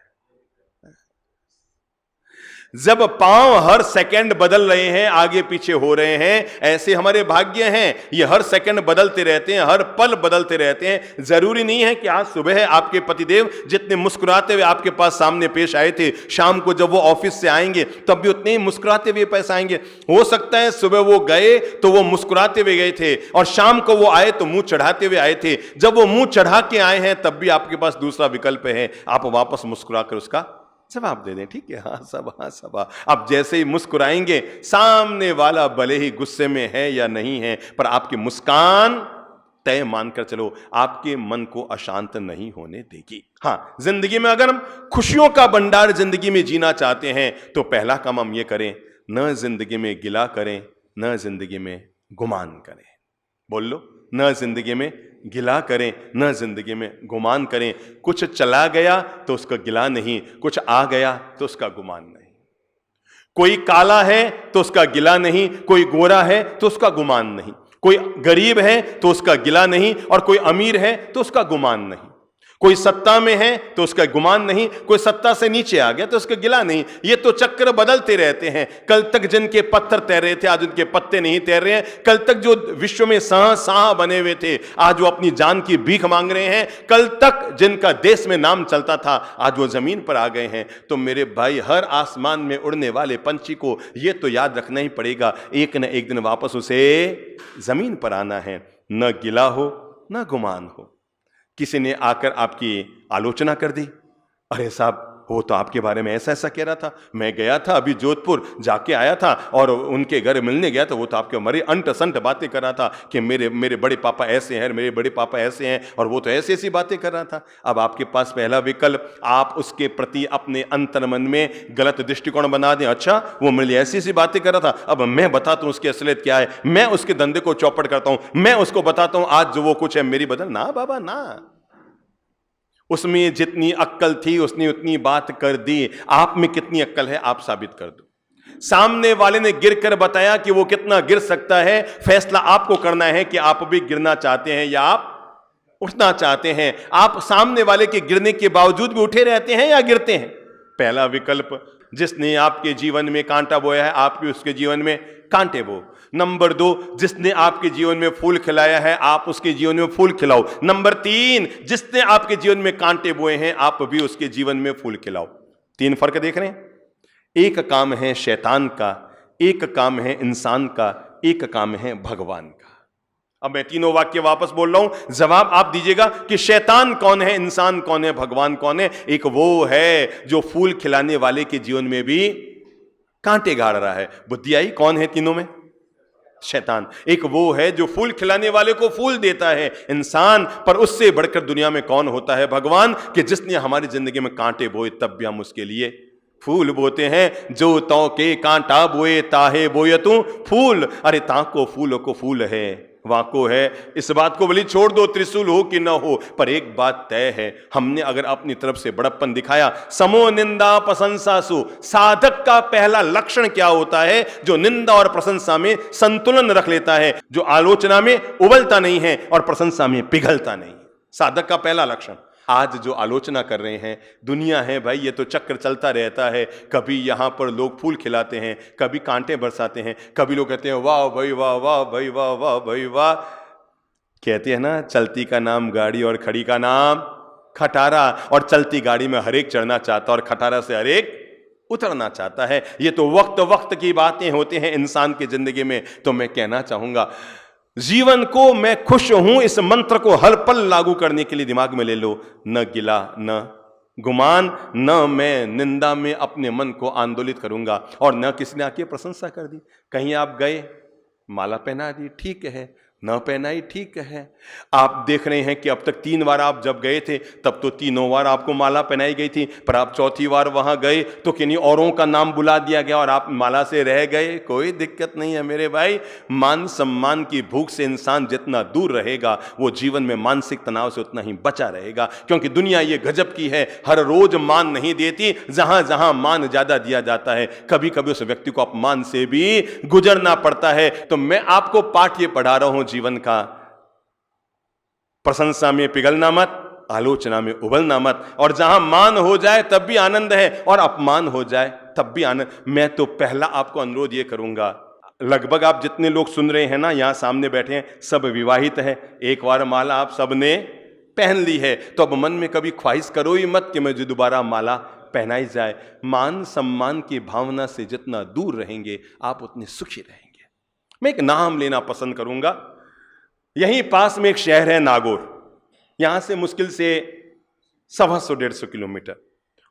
जब पांव हर सेकंड बदल रहे हैं, आगे पीछे हो रहे हैं, ऐसे हमारे भाग्य हैं, ये हर सेकंड बदलते रहते हैं, हर पल बदलते रहते हैं। जरूरी नहीं है कि आज सुबह आपके पतिदेव जितने मुस्कुराते हुए आपके पास सामने पेश आए थे, शाम को जब वो ऑफिस से आएंगे तब भी उतने ही मुस्कुराते हुए पेश आएंगे। हो सकता है सुबह वो गए तो वो मुस्कुराते हुए गए थे और शाम को वो आए तो मुंह चढ़ाते हुए आए थे। जब वो मुंह चढ़ा के आए हैं तब भी आपके पास दूसरा विकल्प है, आप वापस मुस्कुराकर उसका जवाब दे दें, ठीक है, हाँ सब, हाँ सब। आप जैसे ही मुस्कुराएंगे, सामने वाला भले ही गुस्से में है या नहीं है, पर आपकी मुस्कान तय मानकर चलो आपके मन को अशांत नहीं होने देगी। हाँ, जिंदगी में अगर हम खुशियों का भंडार जिंदगी में जीना चाहते हैं तो पहला काम हम ये करें, न जिंदगी में गिला करें, न जिंदगी में गुमान करें। बोल लो, न जिंदगी में गिला करें, न जिंदगी में गुमान करें। कुछ चला गया तो उसका गिला नहीं, कुछ आ गया तो उसका गुमान नहीं। कोई काला है तो उसका गिला नहीं, कोई गोरा है तो उसका गुमान नहीं, कोई गरीब है तो उसका गिला नहीं, और कोई अमीर है तो उसका गुमान नहीं। कोई सत्ता में है तो उसका गुमान नहीं, कोई सत्ता से नीचे आ गया तो उसका गिला नहीं। ये तो चक्र बदलते रहते हैं। कल तक जिनके पत्थर तैर रहे थे आज उनके पत्ते नहीं तैर रहे हैं। कल तक जो विश्व में शाह बने हुए थे आज वो अपनी जान की भीख मांग रहे हैं। कल तक जिनका देश में नाम चलता था आज वो जमीन पर आ गए हैं। तो मेरे भाई, हर आसमान में उड़ने वाले पंछी को ये तो याद रखना ही पड़ेगा, एक न एक दिन वापस उसे जमीन पर आना है। न गिला हो न गुमान हो। किसी ने आकर आपकी आलोचना कर दी, अरे साहब वो तो आपके बारे में ऐसा ऐसा कह रहा था, मैं गया था अभी जोधपुर जाके आया था और उनके घर मिलने गया तो वो तो आपके मरे अंट संट बातें कर रहा था कि मेरे बड़े पापा ऐसे हैं, मेरे बड़े पापा ऐसे हैं, और वो तो ऐसी ऐसी बातें कर रहा था। अब आपके पास पहला विकल्प, आप उसके प्रति अपने अंतर मन में गलत दृष्टिकोण बना दें। अच्छा वो मेरे लिए ऐसी ऐसी बातें कर रहा था, अब मैं बताता हूं उसकी असलियत क्या है, मैं उसके धंधे को चौपट करता हूं, मैं उसको बताता हूं आज जो वो कुछ है मेरी बदल। ना बाबा ना, उसमें जितनी अक्ल थी उसने उतनी बात कर दी। आप में कितनी अक्ल है आप साबित कर दो। सामने वाले ने गिर कर बताया कि वो कितना गिर सकता है, फैसला आपको करना है कि आप भी गिरना चाहते हैं या आप उठना चाहते हैं। आप सामने वाले के गिरने के बावजूद भी उठे रहते हैं या गिरते हैं। पहला विकल्प, जिसने आपके जीवन में कांटा बोया है आप भी उसके जीवन में कांटे बो। नंबर 2, जिसने आपके जीवन में फूल खिलाया है आप उसके जीवन में फूल खिलाओ। नंबर 3, जिसने आपके जीवन में कांटे बोए हैं आप भी उसके जीवन में फूल खिलाओ। 3 फर्क देख रहे हैं। एक काम है शैतान का, एक काम है इंसान का, एक काम है भगवान का। अब मैं तीनों वाक्य वापस बोल रहा हूं, जवाब आप दीजिएगा कि शैतान कौन है, इंसान कौन है, भगवान कौन है। एक वो है जो फूल खिलाने वाले के जीवन में भी कांटे गाड़ रहा है। बुद्धि आई? कौन है तीनों में? शैतान। एक वो है जो फूल खिलाने वाले को फूल देता है, इंसान। पर उससे बढ़कर दुनिया में कौन होता है? भगवान, कि जिसने हमारी जिंदगी में कांटे बोए तब भी हम उसके लिए फूल बोते हैं। जो तौ के कांटा बोए ताहे बोए तू फूल। अरे ताको फूल को फूल है, वाको है। इस बात को भली छोड़ दो त्रिशूल हो कि न हो, पर एक बात तय है, हमने अगर अपनी तरफ से बड़प्पन दिखाया, समो निंदा प्रशंसा सु। साधक का पहला लक्षण क्या होता है? जो निंदा और प्रशंसा में संतुलन रख लेता है, जो आलोचना में उबलता नहीं है और प्रशंसा में पिघलता नहीं। साधक का पहला लक्षण। आज जो आलोचना कर रहे हैं, दुनिया है भाई, ये तो चक्र चलता रहता है। कभी यहां पर लोग फूल खिलाते हैं, कभी कांटे बरसाते हैं, कभी लोग कहते हैं वाह भाई वाह, वाह भाई वाह, वाह भाई वाह। कहते हैं ना, चलती का नाम गाड़ी और खड़ी का नाम खटारा। और चलती गाड़ी में हर एक चढ़ना चाहता और खटारा से हर एक उतरना चाहता है। ये तो वक्त वक्त की बातें होती हैं इंसान की जिंदगी में। तो मैं कहना चाहूंगा, जीवन को मैं खुश हूं, इस मंत्र को हर पल लागू करने के लिए दिमाग में ले लो। न गिला न गुमान, न मैं निंदा में अपने मन को आंदोलित करूंगा, और न किसी ने आके प्रशंसा कर दी। कहीं आप गए, माला पहना दी, ठीक है, न पहनाई, ठीक है। आप देख रहे हैं कि अब तक 3 बार आप जब गए थे तब तो तीनों बार आपको माला पहनाई गई थी, पर आप चौथी बार वहां गए तो किन्हीं औरों का नाम बुला दिया गया और आप माला से रह गए। कोई दिक्कत नहीं है मेरे भाई। मान सम्मान की भूख से इंसान जितना दूर रहेगा, वो जीवन में मानसिक तनाव से उतना ही बचा रहेगा। क्योंकि दुनिया ये गजब की है, हर रोज मान नहीं देती। जहां जहां मान ज्यादा दिया जाता है, कभी कभी उस व्यक्ति को अपमान से भी गुजरना पड़ता है। तो मैं आपको पाठ ये पढ़ा रहा हूं जीवन का, प्रशंसा में पिघलना मत, आलोचना में उबलना मत। और जहां मान हो जाए तब भी आनंद है, और अपमान हो जाए तब भी आनंद। मैं तो पहला आपको अनुरोध ये करूंगा, लगभग आप जितने लोग सुन रहे हैं ना, यहां सामने बैठे हैं, सब विवाहित हैं। एक बार माला आप सबने पहन ली है, तो अब मन में कभी ख्वाहिश करो ही मत कि मुझे दोबारा माला पहनाई जाए। मान सम्मान की भावना से जितना दूर रहेंगे, आप उतने सुखी रहेंगे। मैं एक नाम लेना पसंद करूंगा। यहीं पास में एक शहर है नागौर, यहां से मुश्किल से 125-150 किलोमीटर।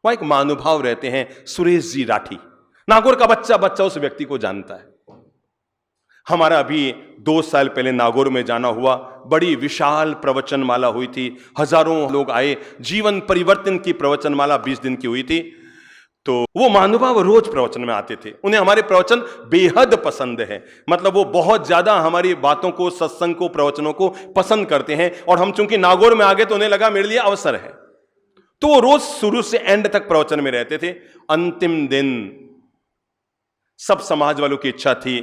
वहां एक महानुभाव रहते हैं, सुरेश जी राठी। नागौर का बच्चा बच्चा उस व्यक्ति को जानता है। हमारा अभी 2 साल पहले नागौर में जाना हुआ, बड़ी विशाल प्रवचनमाला हुई थी, हजारों लोग आए। जीवन परिवर्तन की प्रवचनमाला 20 दिन की हुई थी। तो वो महानुभाव रोज प्रवचन में आते थे, उन्हें हमारे प्रवचन बेहद पसंद है। मतलब वो बहुत ज्यादा हमारी बातों को, सत्संग को, प्रवचनों को पसंद करते हैं। और हम चूंकि नागौर में आ गए तो उन्हें लगा मेरे लिए अवसर है, तो वो रोज शुरू से एंड तक प्रवचन में रहते थे। अंतिम दिन सब समाज वालों की इच्छा थी,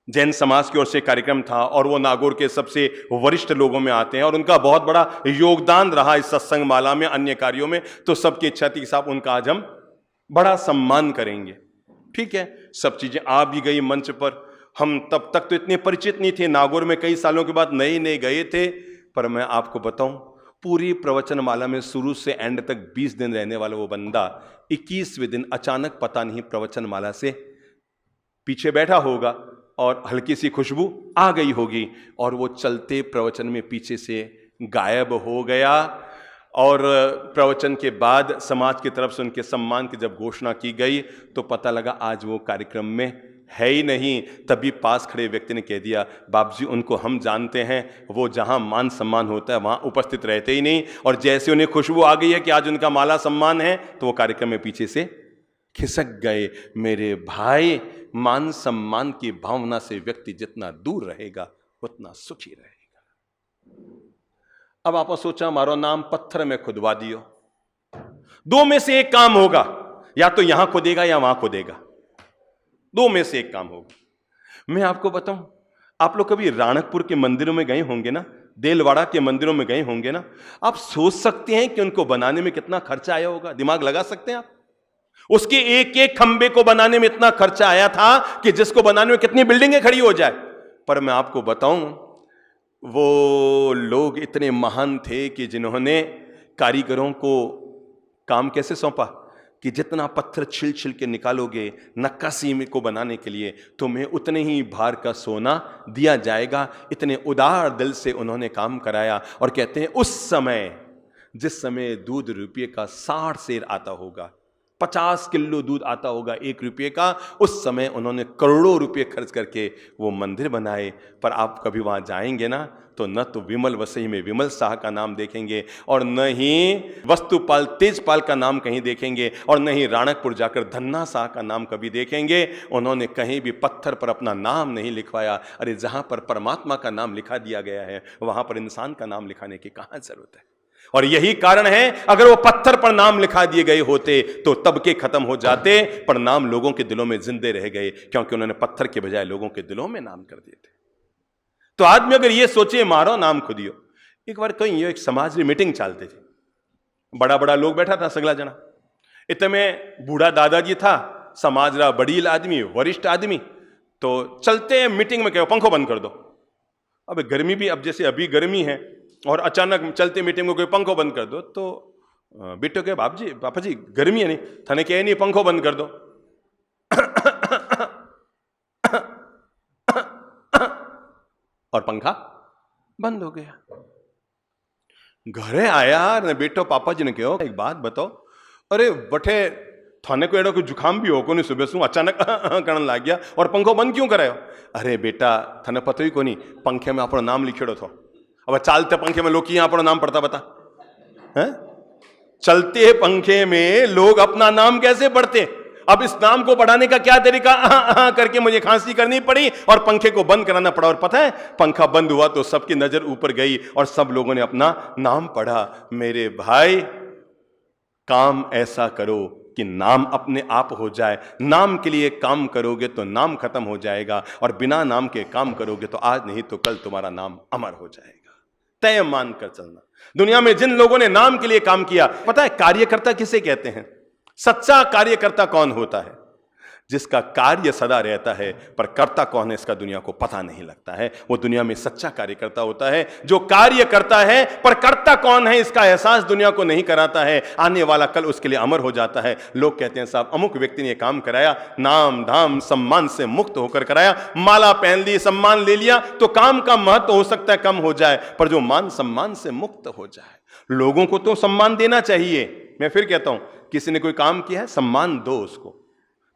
जैन समाज की ओर से कार्यक्रम था, और वो नागौर के सबसे वरिष्ठ लोगों में आते हैं और उनका बहुत बड़ा योगदान रहा इस सत्संग माला में, अन्य कार्यों में। तो सबकी इच्छा थी कि साहब उनका आज हम बड़ा सम्मान करेंगे। ठीक है, सब चीजें आ भी गई मंच पर। हम तब तक तो इतने परिचित नहीं थे, नागौर में कई सालों के बाद नए नए गए थे। पर मैं आपको बताऊं, पूरी प्रवचनमाला में शुरू से एंड तक 20 दिन रहने वाला वो बंदा 21वें दिन अचानक पता नहीं प्रवचनमाला से पीछे बैठा होगा और हल्की सी खुशबू आ गई होगी, और वो चलते प्रवचन में पीछे से गायब हो गया। और प्रवचन के बाद समाज की तरफ से उनके सम्मान की जब घोषणा की गई तो पता लगा आज वो कार्यक्रम में है ही नहीं। तभी पास खड़े व्यक्ति ने कह दिया, बाप जी उनको हम जानते हैं, वो जहां मान सम्मान होता है वहां उपस्थित रहते ही नहीं। और जैसे उन्हें खुशबू आ गई है कि आज उनका माला सम्मान है, तो वो कार्यक्रम में पीछे से खिसक गए। मेरे भाई, मान सम्मान की भावना से व्यक्ति जितना दूर रहेगा उतना सुखी रहेगा। अब आपने सोचा मारो नाम पत्थर में खुदवा दियो, 2 में से एक काम होगा, या तो यहां खोदेगा या वहां खोदेगा, 2 में से एक काम होगा। मैं आपको बताऊं, आप लोग कभी राणकपुर के मंदिरों में गए होंगे ना, देलवाड़ा के मंदिरों में गए होंगे ना, आप सोच सकते हैं कि उनको बनाने में कितना खर्चा आया होगा। दिमाग लगा सकते हैं आप? उसके एक एक खंबे को बनाने में इतना खर्चा आया था कि जिसको बनाने में कितनी बिल्डिंगें खड़ी हो जाए। पर मैं आपको बताऊं, वो लोग इतने महान थे कि जिन्होंने कारीगरों को काम कैसे सौंपा कि जितना पत्थर छिल छिल के निकालोगे नक्काशी को बनाने के लिए, तुम्हें उतने ही भार का सोना दिया जाएगा। इतने उदार दिल से उन्होंने काम कराया। और कहते हैं उस समय, जिस समय दूध रुपये का 60 सेर आता होगा, 50 किलो दूध आता होगा 1 रुपये का। उस समय उन्होंने करोड़ों रुपए खर्च करके वो मंदिर बनाए। पर आप कभी वहां जाएंगे ना तो न तो विमल वसई में विमल शाह का नाम देखेंगे और न ही वस्तुपाल तेजपाल का नाम कहीं देखेंगे और न ही राणकपुर जाकर धन्ना शाह का नाम कभी देखेंगे। उन्होंने कहीं भी पत्थर पर अपना नाम नहीं लिखवाया। अरे जहां पर परमात्मा का नाम लिखा दिया गया है वहां पर इंसान का नाम लिखाने की कहां जरूरत है। और यही कारण है, अगर वो पत्थर पर नाम लिखा दिए गए होते तो तबके खत्म हो जाते, पर नाम लोगों के दिलों में जिंदे रह गए क्योंकि उन्होंने पत्थर के बजाय लोगों के दिलों में नाम कर दिए थे। तो आदमी अगर ये सोचे मारो नाम खुदियो। एक बार कहीं एक समाज में मीटिंग चलती थी, बड़ा बड़ा लोग बैठा था सगला जना। इतने में बूढ़ा दादाजी था, समाज रा बड़ील आदमी, वरिष्ठ आदमी। तो चलते मीटिंग में कहो पंखो बंद कर दो। अब गर्मी भी, अब जैसे अभी गर्मी है और अचानक चलते मीटिंग में कोई पंखो बंद कर दो तो बेटो के बाप जी पापा जी गर्मी है नहीं थाने कहे नहीं पंखो बंद कर दो। और पंखा बंद हो गया। घरे आया ने बेटो पापा जी ने कहो एक बात बताओ, अरे बठे थाने को एडो कोई जुकाम भी हो को नहीं, सुबह सु अचानक करने लग गया और पंखो बंद क्यों करायो? अरे बेटा थाने पतो ही को नहीं, पंखे में अपना नाम लिखेड़ो थो। अब चालते पंखे में लोग यहाँ अपना नाम पढ़ता बता है? चलते पंखे में लोग अपना नाम कैसे पढ़ते? अब इस नाम को बढ़ाने का क्या तरीका? करके मुझे खांसी करनी पड़ी और पंखे को बंद कराना पड़ा। और पता है पंखा बंद हुआ तो सबकी नजर ऊपर गई और सब लोगों ने अपना नाम पढ़ा। मेरे भाई काम ऐसा करो कि नाम अपने आप हो जाए। नाम के लिए काम करोगे तो नाम खत्म हो जाएगा और बिना नाम के काम करोगे तो आज नहीं तो कल तुम्हारा नाम अमर हो जाएगा। तय मान कर चलना। दुनिया में जिन लोगों ने नाम के लिए काम किया, पता है कार्यकर्ता किसे कहते हैं? सच्चा कार्यकर्ता कौन होता है? जिसका कार्य सदा रहता है पर करता कौन है इसका दुनिया को पता नहीं लगता है। वो दुनिया में सच्चा कार्यकर्ता होता है जो कार्य करता है पर करता कौन है इसका एहसास दुनिया को नहीं कराता है। आने वाला कल उसके लिए अमर हो जाता है। लोग कहते हैं साहब अमुक व्यक्ति ने काम कराया, नाम धाम सम्मान से मुक्त होकर कराया, माला पहन ली, सम्मान ले लिया, तो काम का महत्व हो सकता है कम हो जाए, पर जो मान सम्मान से मुक्त हो जाए, लोगों को तो सम्मान देना चाहिए। मैं फिर कहता हूं किसी ने कोई काम किया है सम्मान दो उसको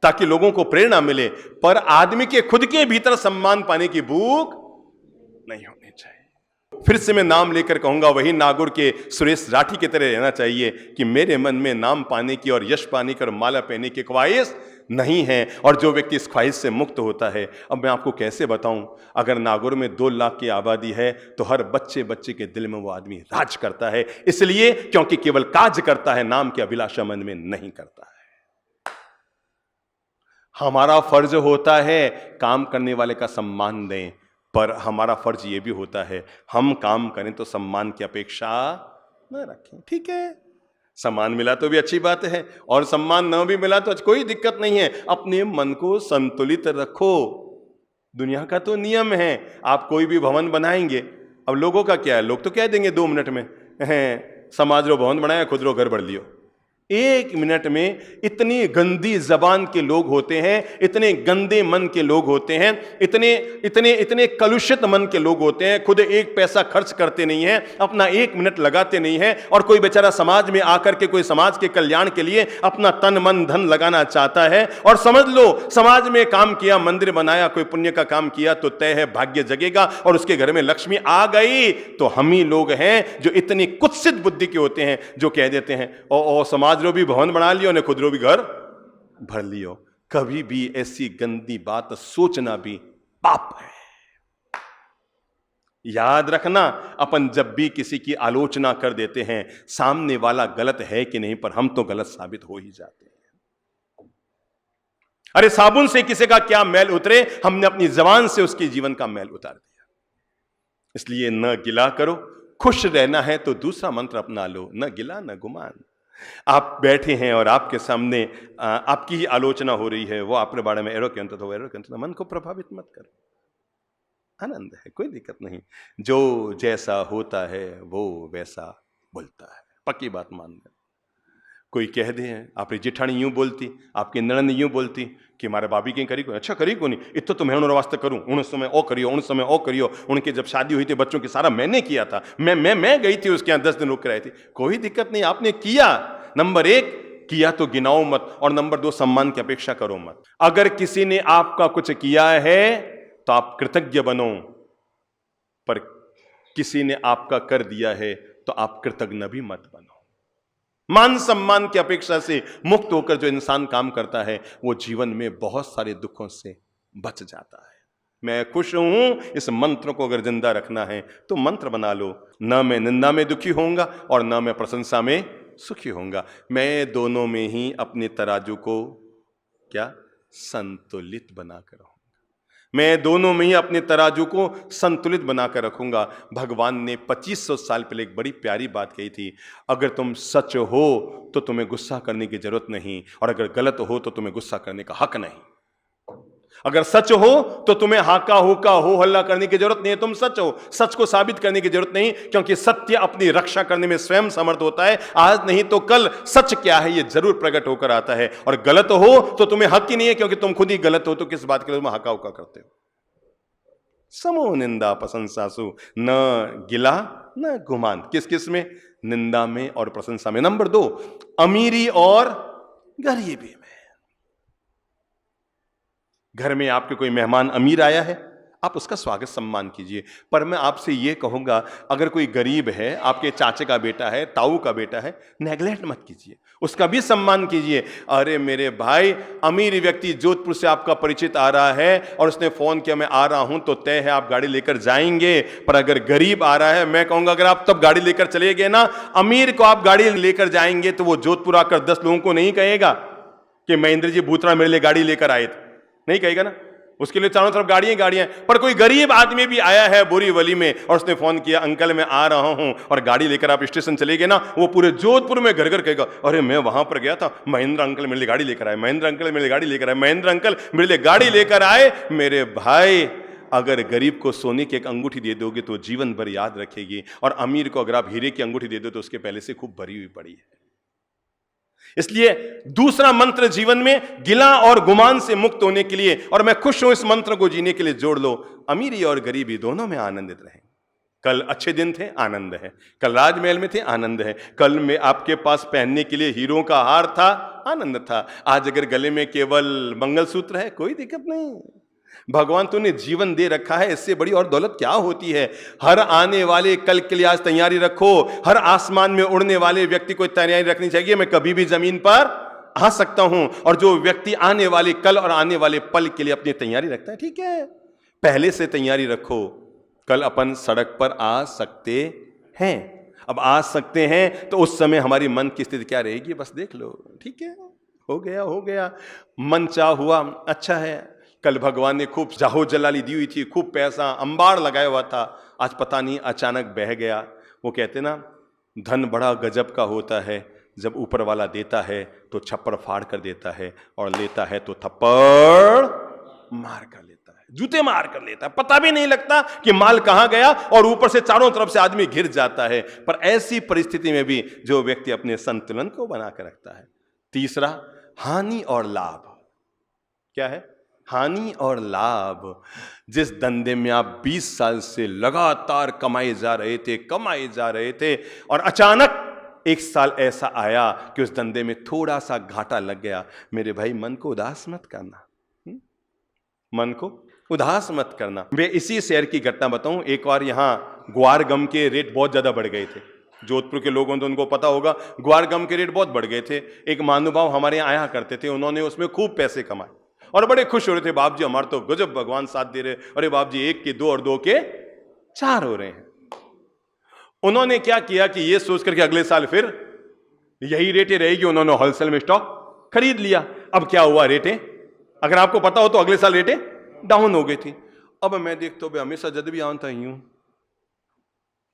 ताकि लोगों को प्रेरणा मिले, पर आदमी के खुद के भीतर सम्मान पाने की भूख नहीं होनी चाहिए। फिर से मैं नाम लेकर कहूंगा वही नागौर के सुरेश राठी की तरह रहना चाहिए कि मेरे मन में नाम पाने की और यश पाने की और माला पहनने की ख्वाहिश नहीं है। और जो व्यक्ति इस ख्वाहिश से मुक्त होता है, अब मैं आपको कैसे बताऊं, अगर नागौर में 2 लाख की आबादी है तो हर बच्चे बच्चे के दिल में वो आदमी राज करता है, इसलिए क्योंकि केवल काज करता है, नाम की अभिलाषा मन में नहीं करता है। हमारा फर्ज होता है काम करने वाले का सम्मान दें, पर हमारा फर्ज यह भी होता है हम काम करें तो सम्मान की अपेक्षा न रखें। ठीक है, सम्मान मिला तो भी अच्छी बात है और सम्मान न भी मिला तो कोई दिक्कत नहीं है। अपने मन को संतुलित रखो। दुनिया का तो नियम है, आप कोई भी भवन बनाएंगे, अब लोगों का क्या है, लोग तो कह देंगे 2 मिनट में समाज रो भवन बनाया खुद रो घर बढ़ लियो। 1 मिनट में इतनी गंदी जबान के लोग होते हैं, इतने गंदे मन के लोग होते हैं, इतने इतने इतने कलुषित मन के लोग होते हैं, खुद 1 पैसा खर्च करते नहीं हैं, अपना 1 मिनट लगाते नहीं हैं, और कोई बेचारा समाज में आकर के कोई समाज के कल्याण के लिए अपना तन मन धन लगाना चाहता है। और समझ लो समाज में काम किया, मंदिर बनाया, कोई पुण्य का काम किया तो तय है भाग्य जगेगा और उसके घर में लक्ष्मी आ गई। तो हम ही लोग हैं जो इतनी कुत्सित बुद्धि के होते हैं जो कह देते हैं ओ समाज रो भी भवन बना लियो ने खुद रो भी घर भर लियो। कभी भी ऐसी गंदी बात सोचना भी पाप है। याद रखना, अपन जब भी किसी की आलोचना कर देते हैं, सामने वाला गलत है कि नहीं, पर हम तो गलत साबित हो ही जाते हैं। अरे साबुन से किसी का क्या मैल उतरे, हमने अपनी जबान से उसके जीवन का मैल उतार दिया। इसलिए न गिला करो, खुश रहना है तो दूसरा मंत्र अपना लो, न गिला न गुमान। आप बैठे हैं और आपके सामने आपकी ही आलोचना हो रही है, वो आपके बारे में एरो कहता था, एरो कहता था, मन को प्रभावित मत करो, आनंद है, कोई दिक्कत नहीं। जो जैसा होता है वो वैसा बोलता है, पक्की बात मान लें। कोई कह दे आपकी जिठानी यूं बोलती, आपकी ननद यूं बोलती कि हमारे भाभी कहीं करी को, अच्छा करी को नहीं, इतो तो मैं उन्होंने वास्ते करूं, उन समय ओ करियो, उन समय ओ करियो। उनके जब शादी हुई थी बच्चों की सारा मैंने किया था, मैं गई थी उसके यहाँ 10 दिन रुक कर आई थी, कोई दिक्कत नहीं, आपने किया। नंबर 1 किया तो गिनाओ मत, और नंबर 2 सम्मान की अपेक्षा करो मत। अगर किसी ने आपका कुछ किया है तो आप कृतज्ञ बनो, पर किसी ने आपका कर दिया है तो आप कृतज्ञ भी मत बनो। मान सम्मान की अपेक्षा से मुक्त होकर जो इंसान काम करता है वो जीवन में बहुत सारे दुखों से बच जाता है। मैं खुश हूं, इस मंत्र को अगर जिंदा रखना है तो मंत्र बना लो, ना मैं निंदा में दुखी होऊंगा और ना मैं प्रशंसा में सुखी होऊंगा। मैं दोनों में ही अपने तराजू को क्या संतुलित बनाकर रखूंगा। मैं दोनों में ही अपने तराजू को संतुलित बनाकर रखूंगा। भगवान ने 2500 साल पहले एक बड़ी प्यारी बात कही थी, अगर तुम सच हो तो तुम्हें गुस्सा करने की जरूरत नहीं, और अगर गलत हो तो तुम्हें गुस्सा करने का हक नहीं। अगर सच हो तो तुम्हें हाका होका हो हल्ला करने की जरूरत नहीं है, तुम सच हो, सच को साबित करने की जरूरत नहीं, क्योंकि सत्य अपनी रक्षा करने में स्वयं समर्थ होता है। आज नहीं तो कल सच क्या है ये जरूर प्रकट होकर आता है। और गलत हो तो तुम्हें हक ही नहीं है, क्योंकि तुम खुद ही गलत हो, तो किस बात के लिए तुम हाका होका करते हो। समो निंदा प्रशंसासु, न गिला न गुमान। किस किस में? निंदा में और प्रशंसा में। नंबर 2, अमीरी और गरीबी में। घर में आपके कोई मेहमान अमीर आया है, आप उसका स्वागत सम्मान कीजिए, पर मैं आपसे यह कहूंगा अगर कोई गरीब है, आपके चाचे का बेटा है, ताऊ का बेटा है, नेग्लेक्ट मत कीजिए, उसका भी सम्मान कीजिए। अरे मेरे भाई, अमीर व्यक्ति जोधपुर से आपका परिचित आ रहा है और उसने फोन किया मैं आ रहा हूं, तो तय है आप गाड़ी लेकर जाएंगे। पर अगर गरीब आ रहा है, मैं कहूंगा अगर आप तब गाड़ी लेकर चले गए ना, अमीर को आप गाड़ी लेकर जाएंगे तो वो जोधपुर आकर 10 लोगों को नहीं कहेगा कि महेंद्र जी भूतरा मेरे लिए गाड़ी लेकर आए थे, नहीं कहेगा ना, उसके लिए चारों तरफ गाड़ियां गाड़ियां। पर कोई गरीब आदमी भी आया है बोरीवली में और उसने फोन किया अंकल मैं आ रहा हूं, और गाड़ी लेकर आप स्टेशन चले गए ना, वो पूरे जोधपुर में घर घर कहेगा अरे मैं वहां पर गया था, महेंद्र अंकल मेरे लिए गाड़ी लेकर आए, महेंद्र अंकल मेरे लिए गाड़ी लेकर आए, महेंद्र अंकल मेरे लिए गाड़ी लेकर आए। मेरे भाई, अगर गरीब को सोने की एक अंगूठी दे दोगे तो जीवन भर याद रखेगी, और अमीर को अगर आप हीरे की अंगूठी दे दो तो उसके पहले से खूब भरी हुई पड़ी है। इसलिए दूसरा मंत्र जीवन में गिला और गुमान से मुक्त होने के लिए, और मैं खुश हूं इस मंत्र को जीने के लिए, जोड़ लो, अमीरी और गरीबी दोनों में आनंदित रहें। कल अच्छे दिन थे, आनंद है। कल राजमहल में थे, आनंद है। कल में आपके पास पहनने के लिए हीरों का हार था, आनंद था। आज अगर गले में केवल मंगलसूत्र है, कोई दिक्कत नहीं। भगवान तूने जीवन दे रखा है, इससे बड़ी और दौलत क्या होती है। हर आने वाले कल के लिए आज तैयारी रखो। हर आसमान में उड़ने वाले व्यक्ति को तैयारी रखनी चाहिए, मैं कभी भी जमीन पर आ सकता हूं। और जो व्यक्ति आने वाले कल और आने वाले पल के लिए अपनी तैयारी रखता है, ठीक है, पहले से तैयारी रखो। कल अपन सड़क पर आ सकते हैं, अब आ सकते हैं तो उस समय हमारी मन की स्थिति क्या रहेगी, बस देख लो। ठीक है, हो गया हो गया, मन चाह हुआ, अच्छा है। कल भगवान ने खूब जाहो जलाली दी हुई थी, खूब पैसा अंबार लगाया हुआ था, आज पता नहीं अचानक बह गया। वो कहते ना, धन बड़ा गजब का होता है, जब ऊपर वाला देता है तो छप्पड़ फाड़ कर देता है, और लेता है तो थप्पड़ मार कर लेता है, जूते मार कर लेता है, पता भी नहीं लगता कि माल कहां गया, और ऊपर से चारों तरफ से आदमी घिर जाता है। पर ऐसी परिस्थिति में भी जो व्यक्ति अपने संतुलन को बना कर रखता है। तीसरा, हानि और लाभ। क्या है? हानि और लाभ। जिस धंधे में आप 20 साल से लगातार कमाए जा रहे थे, और अचानक एक साल ऐसा आया कि उस धंधे में थोड़ा सा घाटा लग गया, मेरे भाई मन को उदास मत करना, मन को उदास मत करना। मैं इसी शहर की घटना बताऊं। एक बार यहां ग्वार गम के रेट बहुत ज्यादा बढ़ गए थे। जोधपुर के लोगों तो उनको पता होगा, ग्वार गम के रेट बहुत बढ़ गए थे। एक महानुभाव हमारे यहाँ आया करते थे, उन्होंने उसमें खूब पैसे कमाए और बड़े खुश हो रहे थे, बाप जी हमारे तो गजब भगवान साथ दे रहे, अरे बाप जी 1 के 2 और 2 के 4 हो रहे हैं। उन्होंने क्या किया कि ये सोच करके अगले साल फिर यही रेटें रहेगी, उन्होंने होलसेल में स्टॉक खरीद लिया। अब क्या हुआ, रेटें, अगर आपको पता हो तो अगले साल रेटें डाउन हो गई थी। अब मैं देखता हूँ हमेशा जब भी आऊं था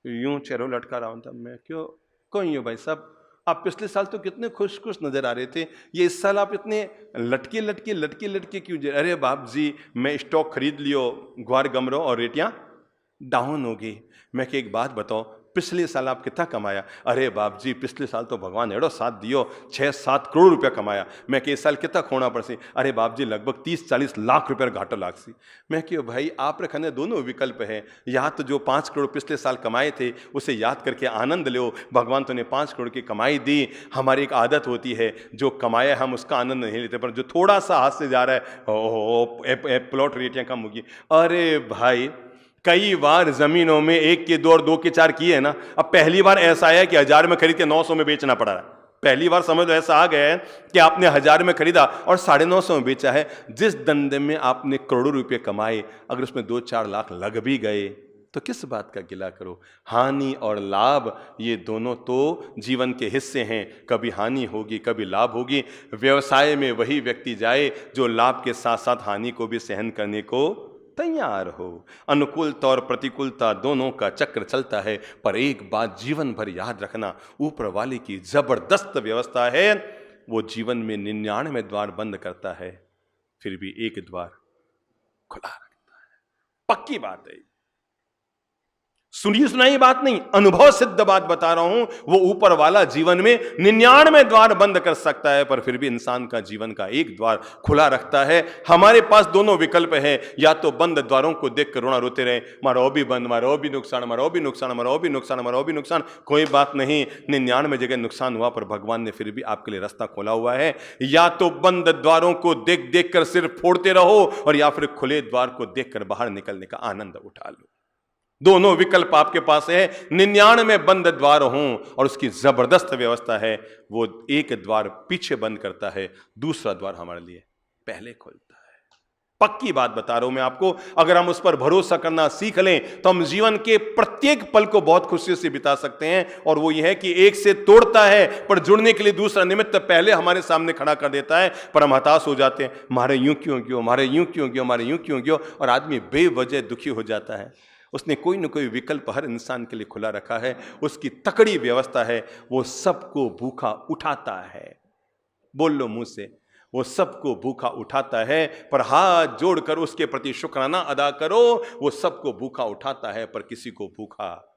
यूं चेहरा लटका रहा था, मैं क्यों कोई हूं भाई साहब, आप पिछले साल तो कितने खुश खुश नजर आ रहे थे, ये इस साल आप इतने लटके क्यों? अरे बाप जी, मैं स्टॉक खरीद लियो ग्वार गमरो और रेटियां डाउन हो गई। मैं कि एक बात बताओ, पिछले साल आप कितना कमाया? अरे बाप जी पिछले साल तो भगवान एड़ो साथ दियो 6-7 करोड़ रुपया कमाया। मैं कि इस साल कितना खोना पड़सी? अरे बाप जी लगभग 30-40 लाख रुपया घाटो लागसी। मैं क्यों भाई आप रखने दोनों विकल्प हैं, या तो जो 5 करोड़ पिछले साल कमाए थे उसे याद करके आनंद लो, भगवान तूने 5 करोड़ की कमाई दी। हमारी एक आदत होती है जो कमाया हम उसका आनंद नहीं लेते, पर जो थोड़ा सा हाथ से जा रहा है प्लॉट रेटियां कम होगी। अरे भाई कई बार जमीनों में 1 के 2 और 2 के 4 किए है ना। अब पहली बार ऐसा आया कि 1000 में खरीद के 900 में बेचना पड़ा है। पहली बार समझ लो ऐसा आ गया है कि आपने 1000 में खरीदा और 950 में बेचा है। जिस धंधे में आपने करोड़ों रुपए कमाए, अगर उसमें 2-4 लाख लग भी गए तो किस बात का गिला करो। हानि और लाभ ये दोनों तो जीवन के हिस्से हैं, कभी हानि होगी कभी लाभ होगी। व्यवसाय में वही व्यक्ति जाए जो लाभ के साथ साथ हानि को भी सहन करने को तैयार हो। अनुकूलता और प्रतिकूलता दोनों का चक्र चलता है, पर एक बात जीवन भर याद रखना, ऊपर वाले की जबरदस्त व्यवस्था है। वो जीवन में 99 द्वार बंद करता है, फिर भी एक द्वार खुला रखता है। पक्की बात है, सुनी सुनाई बात नहीं, अनुभव सिद्ध बात बता रहा हूं। वो ऊपर वाला जीवन में 99 द्वार बंद कर सकता है, पर फिर भी इंसान का जीवन का एक द्वार खुला रखता है। हमारे पास दोनों विकल्प हैं, या तो बंद द्वारों को देख कर रोना रोते रहे, मारो भी बंद, मारो भी नुकसान, मारो भी नुकसान, मारो भी नुकसान, मारो भी नुकसान। कोई बात नहीं, 99 जगह नुकसान हुआ पर भगवान ने फिर भी आपके लिए रास्ता खोला हुआ है। या तो बंद द्वारों को देख देख कर सिर्फ फोड़ते रहो, और या फिर खुले द्वार को देखकर बाहर निकलने का आनंद उठा लो। दोनों विकल्प आपके पास है। 99 बंद द्वार हों और उसकी जबरदस्त व्यवस्था है, वो एक द्वार पीछे बंद करता है, दूसरा द्वार हमारे लिए पहले खोलता है। पक्की बात बता रहा हूं मैं आपको, अगर हम उस पर भरोसा करना सीख लें तो हम जीवन के प्रत्येक पल को बहुत खुशी से बिता सकते हैं। और वो ये है कि एक से तोड़ता है पर जुड़ने के लिए दूसरा निमित्त पहले हमारे सामने खड़ा कर देता है, पर हम हताश हो जाते हैं, हमारे यूं क्यों गयो, हमारे यूं क्यों गयो, हमारे यूं क्यों गयो, और आदमी बेवजह दुखी हो जाता है। उसने कोई न कोई विकल्प हर इंसान के लिए खुला रखा है, उसकी तकड़ी व्यवस्था है, वो सबको भूखा उठाता है। बोल लो मुंह से, वो सबको भूखा उठाता है, पर हाथ जोड़कर उसके प्रति शुक्राना अदा करो। वो सबको भूखा उठाता है पर किसी को भूखा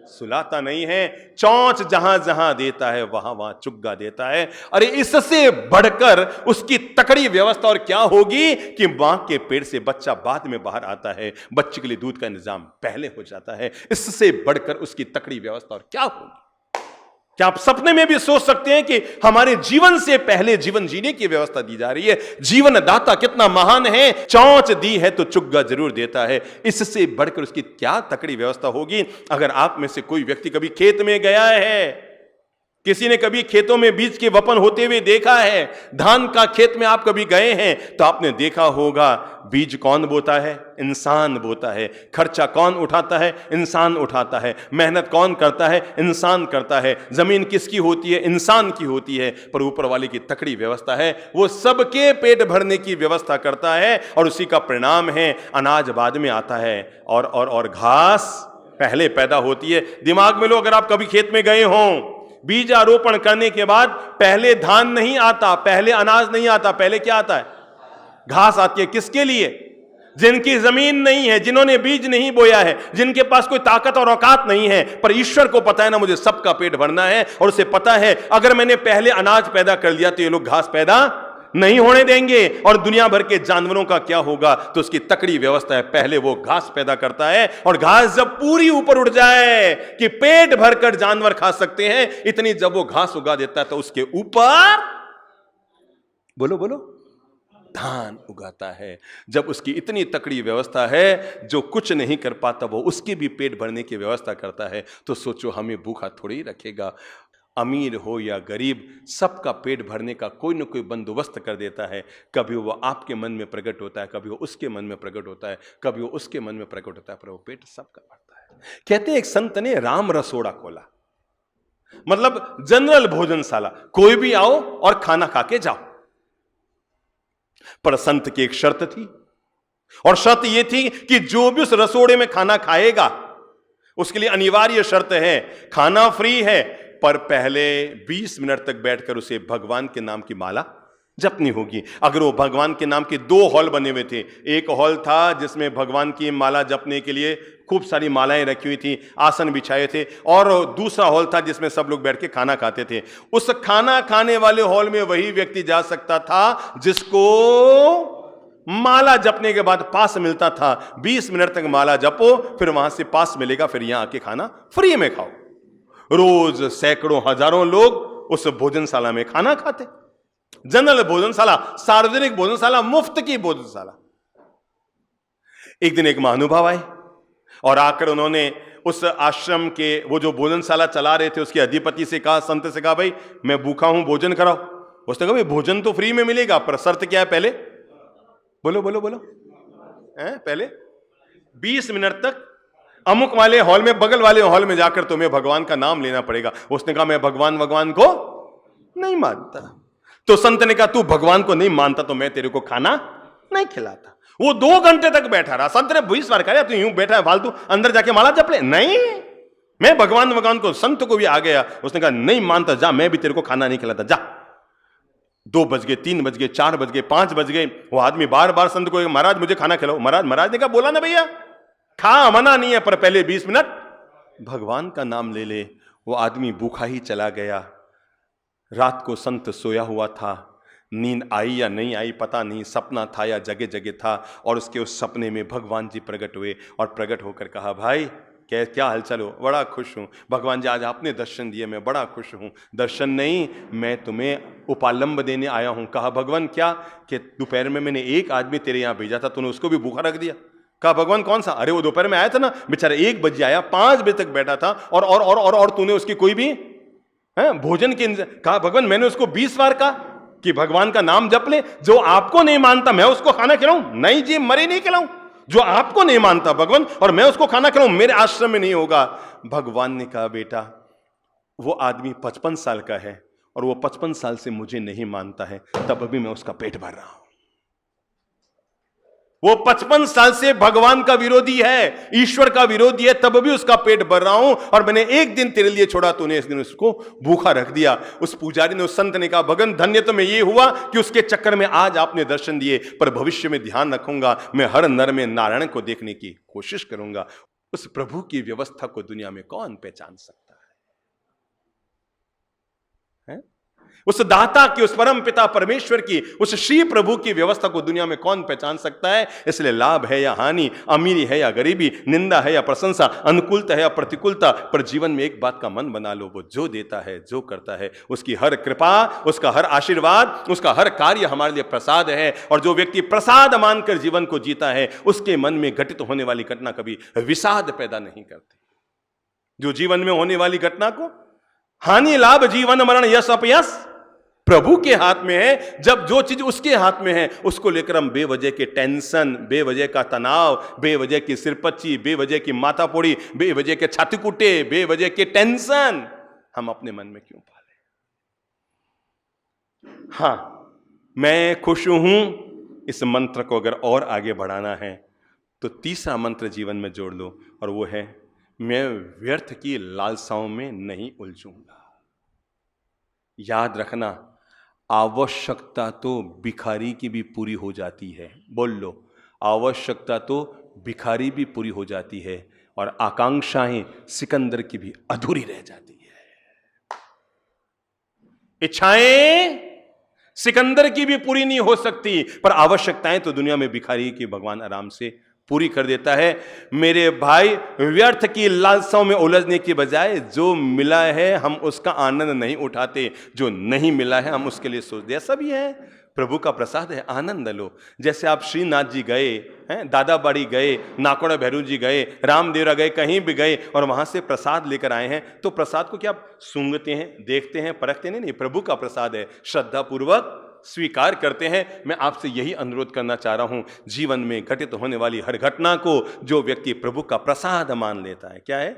सुलाता नहीं है। चौंच जहां जहां देता है वहां वहां चुग्गा देता है। अरे इससे बढ़कर उसकी तकड़ी व्यवस्था और क्या होगी कि मां के पेट से बच्चा बाद में बाहर आता है, बच्चे के लिए दूध का इंतजाम पहले हो जाता है। इससे बढ़कर उसकी तकड़ी व्यवस्था और क्या होगी? क्या आप सपने में भी सोच सकते हैं कि हमारे जीवन से पहले जीवन जीने की व्यवस्था दी जा रही है? जीवन दाता कितना महान है, चौंच दी है तो चुग्गा जरूर देता है। इससे बढ़कर उसकी क्या तकड़ी व्यवस्था होगी? अगर आप में से कोई व्यक्ति कभी खेत में गया है, किसी ने कभी खेतों में बीज के वपन होते हुए देखा है, धान का खेत में आप कभी गए हैं तो आपने देखा होगा बीज कौन बोता है? इंसान बोता है। खर्चा कौन उठाता है? इंसान उठाता है। मेहनत कौन करता है? इंसान करता है। जमीन किसकी होती है? इंसान की होती है। पर ऊपर वाले की तकड़ी व्यवस्था है, वो सबके पेट भरने की व्यवस्था करता है, और उसी का परिणाम है अनाज बाद में आता है और घास पहले पैदा होती है। दिमाग में लो, अगर आप कभी खेत में गए हों, बीज आरोपण करने के बाद पहले धान नहीं आता, पहले अनाज नहीं आता, पहले क्या आता है? घास आती है। किसके लिए? जिनकी जमीन नहीं है, जिन्होंने बीज नहीं बोया है, जिनके पास कोई ताकत और औकात नहीं है। पर ईश्वर को पता है ना, मुझे सबका पेट भरना है, और उसे पता है अगर मैंने पहले अनाज पैदा कर लिया तो ये लोग घास पैदा नहीं होने देंगे। और दुनिया भर के जानवरों का क्या होगा? तो उसकी तकड़ी व्यवस्था है, पहले वो घास पैदा करता है, और घास जब पूरी ऊपर उठ जाए कि पेट भरकर जानवर खा सकते हैं, इतनी जब वो घास उगा देता है तो उसके ऊपर बोलो बोलो धान उगाता है। जब उसकी इतनी तकड़ी व्यवस्था है, जो कुछ नहीं कर पाता वो उसके भी पेट भरने की व्यवस्था करता है, तो सोचो हमें भूखा थोड़ी रखेगा। अमीर हो या गरीब, सबका पेट भरने का कोई न कोई बंदोबस्त कर देता है। कभी वो आपके मन में प्रकट होता है, कभी वो उसके मन में प्रकट होता है, कभी वो उसके मन में प्रकट होता है, पर वो पेट सबका भरता है। कहते हैं एक संत ने राम रसोड़ा खोला, मतलब जनरल भोजनशाला, कोई भी आओ और खाना खा के जाओ। पर संत की एक शर्त थी, और शर्त यह थी कि जो भी उस रसोड़े में खाना खाएगा उसके लिए अनिवार्य शर्त है, खाना फ्री है, पर पहले 20 मिनट तक बैठकर उसे भगवान के नाम की माला जपनी होगी। अगर वो भगवान के नाम के 2 हॉल बने हुए थे, एक हॉल था जिसमें भगवान की माला जपने के लिए खूब सारी मालाएं रखी हुई थी, आसन बिछाए थे, और दूसरा हॉल था जिसमें सब लोग बैठ के खाना खाते थे। उस खाना खाने वाले हॉल में वही व्यक्ति जा सकता था जिसको माला जपने के बाद पास मिलता था। 20 मिनट तक माला जपो, फिर वहां से पास मिलेगा, फिर यहां आके खाना फ्री में खाओ। रोज सैकड़ों हजारों लोग उस भोजनशाला में खाना खाते। जनरल भोजनशाला, सार्वजनिक भोजनशाला, मुफ्त की भोजनशाला। एक दिन एक महानुभाव आए और आकर उन्होंने उस आश्रम के, वो जो भोजनशाला चला रहे थे, उसके अधिपति से कहा, संत से कहा, भाई मैं भूखा हूं, भोजन कराओ। उसने कहा, भाई भोजन तो फ्री में मिलेगा, पर शर्त क्या है? पहले बोलो बोलो बोलो, पहले 20 मिनट तक अमुक वाले हॉल में, बगल वाले हॉल में जाकर तुम्हें भगवान का नाम लेना पड़ेगा। उसने कहा, मैं भगवान को नहीं मानता। तो संत ने कहा, तू भगवान को नहीं मानता तो मैं तेरे को खाना नहीं खिलाता। वो 2 घंटे तक बैठा रहा। संत ने 20 बार कहा, तू यूं बैठा है फालतू, अंदर जाके माला जप ले। नहीं, मैं भगवान को, संत को भी आ गया। उसने कहा, नहीं मानता, जा, मैं भी तेरे को खाना नहीं खिलाता, जा। 2 बज गए, 3 बज गए, 4 बज गए, 5 बज गए। वो आदमी बार बार संत को, महाराज मुझे खाना खिलाओ। महाराज ने कहा, बोला ना भैया, खा, मना नहीं है, पर पहले 20 मिनट भगवान का नाम ले ले। वो आदमी भूखा ही चला गया। रात को संत सोया हुआ था, नींद आई या नहीं आई पता नहीं, सपना था या जगह जगह था, और उसके उस सपने में भगवान जी प्रकट हुए और प्रकट होकर कहा, भाई क्या हालचाल हो? बड़ा खुश हूँ भगवान जी, आज आपने दर्शन दिए, मैं बड़ा खुश हूँ। दर्शन नहीं, मैं तुम्हें उपालंब देने आया हूँ। कहा, भगवान क्या? कि दोपहर में मैंने एक आदमी तेरे यहाँ भेजा था, तूने उसको भी भूखा रख दिया। कहा, भगवान कौन सा? अरे वो दोपहर में आया था ना, बेचारा 1 बजे आया, 5 बजे तक बैठा था, और तूने उसकी कोई भी भोजन के। कहा, भगवान मैंने उसको 20 बार कहा कि भगवान का नाम जप ले। जो आपको नहीं मानता मैं उसको खाना खिलाऊं? नहीं जी, मरे नहीं खिलाऊं। जो आपको नहीं मानता भगवान, और मैं उसको खाना खिलाऊं, मेरे आश्रम में नहीं होगा। भगवान ने कहा, बेटा वो आदमी 55 साल का है और वो 55 साल से मुझे नहीं मानता है, तब भी मैं उसका पेट भर रहा हूं। वो 55 साल से भगवान का विरोधी है, ईश्वर का विरोधी है, तब भी उसका पेट भर रहा हूं, और मैंने एक दिन तेरे लिए छोड़ा, तूने इस दिन उसको भूखा रख दिया। उस पुजारी ने, उस संत ने कहा, भगवान धन्य तो मैं ये हुआ कि उसके चक्कर में आज आपने दर्शन दिए, पर भविष्य में ध्यान रखूंगा, मैं हर नर में नारायण को देखने की कोशिश करूंगा। उस प्रभु की व्यवस्था को दुनिया में कौन पहचान सकता है? उस दाता की, उस परम पिता परमेश्वर की, उस श्री प्रभु की व्यवस्था को दुनिया में कौन पहचान सकता है? इसलिए लाभ है या हानि, अमीरी है या गरीबी, निंदा है या प्रशंसा, अनुकूलता है या प्रतिकूलता, पर जीवन में एक बात का मन बना लो, वो जो देता है, जो करता है, उसकी हर कृपा, उसका हर आशीर्वाद, उसका हर कार्य हमारे लिए प्रसाद है। और जो व्यक्ति प्रसाद मानकर जीवन को जीता है, उसके मन में घटित होने वाली घटना कभी विषाद पैदा नहीं करती। जो जीवन में होने वाली घटना को, हानि लाभ जीवन मरण यश अपयश प्रभु के हाथ में है। जब जो चीज उसके हाथ में है, उसको लेकर हम बेवजह के टेंशन, बेवजह का तनाव, बेवजह की सिरपच्ची, बेवजह की माथापोड़ी, बेवजह के छातीकुटे, बेवजह के टेंशन हम अपने मन में क्यों पाले? हां, मैं खुश हूं, इस मंत्र को अगर और आगे बढ़ाना है तो तीसरा मंत्र जीवन में जोड़ लो, और वो है, मैं व्यर्थ की लालसाओं में नहीं उलझूंगा। याद रखना, आवश्यकता तो भिखारी की भी पूरी हो जाती है। बोल लो, आवश्यकता तो भिखारी भी पूरी हो जाती है, और आकांक्षाएं सिकंदर की भी अधूरी रह जाती है। इच्छाएं सिकंदर की भी पूरी नहीं हो सकती, पर आवश्यकताएं तो दुनिया में भिखारी की भगवान आराम से पूरी कर देता है। मेरे भाई, व्यर्थ की लालसाओं में उलझने की बजाय जो मिला है हम उसका आनंद नहीं उठाते, जो नहीं मिला है हम उसके लिए सोचते हैं। सब ये है, प्रभु का प्रसाद है, आनंद लो। जैसे आप श्रीनाथ जी गए हैं, दादाबाड़ी गए, नाकोड़ा भैरू जी गए, रामदेवरा गए, कहीं भी गए और वहां से प्रसाद लेकर आए हैं, तो प्रसाद को क्या आप सूंघते हैं, देखते हैं, परखते नहीं? प्रभु का प्रसाद है, श्रद्धा पूर्वक स्वीकार करते हैं। मैं आपसे यही अनुरोध करना चाह रहा हूं, जीवन में घटित होने वाली हर घटना को जो व्यक्ति प्रभु का प्रसाद मान लेता है, क्या है?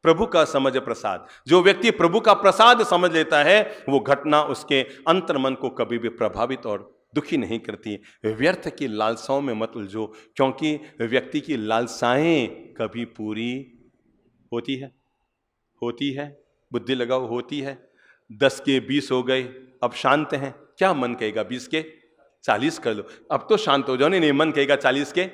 प्रभु का समझ प्रसाद। जो व्यक्ति प्रभु का प्रसाद समझ लेता है, वो घटना उसके अंतर्मन को कभी भी प्रभावित और दुखी नहीं करती। व्यर्थ की लालसाओं में मत उलझो, क्योंकि व्यक्ति की लालसाएं कभी पूरी होती है, बुद्धि लगाओ, होती है। 10 के 20 हो गए, अब शांत हैं, क्या मन कहेगा 20 के 40 कर लो, अब तो शांत हो जाओ। नहीं, मन कहेगा 40 के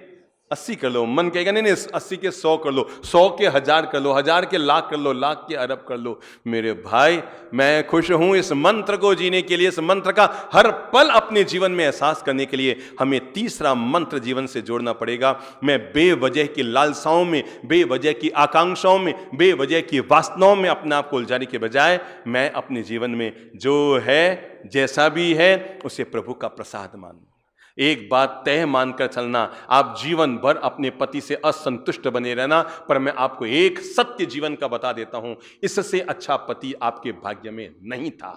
80 कर लो, मन कहेगा नहीं 80 के 100 कर लो, 100 के 1000 कर लो, 1000 के लाख कर लो, लाख के अरब कर लो। मेरे भाई, मैं खुश हूं इस मंत्र को जीने के लिए। इस मंत्र का हर पल अपने जीवन में एहसास करने के लिए हमें तीसरा मंत्र जीवन से जोड़ना पड़ेगा। मैं बेवजह की लालसाओं में, बेवजह की आकांक्षाओं में, बेवजह की वासनाओं में अपने आप को उलझाने के बजाय मैं अपने जीवन में जो है, जैसा भी है, उसे प्रभु का प्रसाद मानूं। एक बात तय मानकर चलना, आप जीवन भर अपने पति से असंतुष्ट बने रहना, पर मैं आपको एक सत्य जीवन का बता देता हूं, इससे अच्छा पति आपके भाग्य में नहीं था।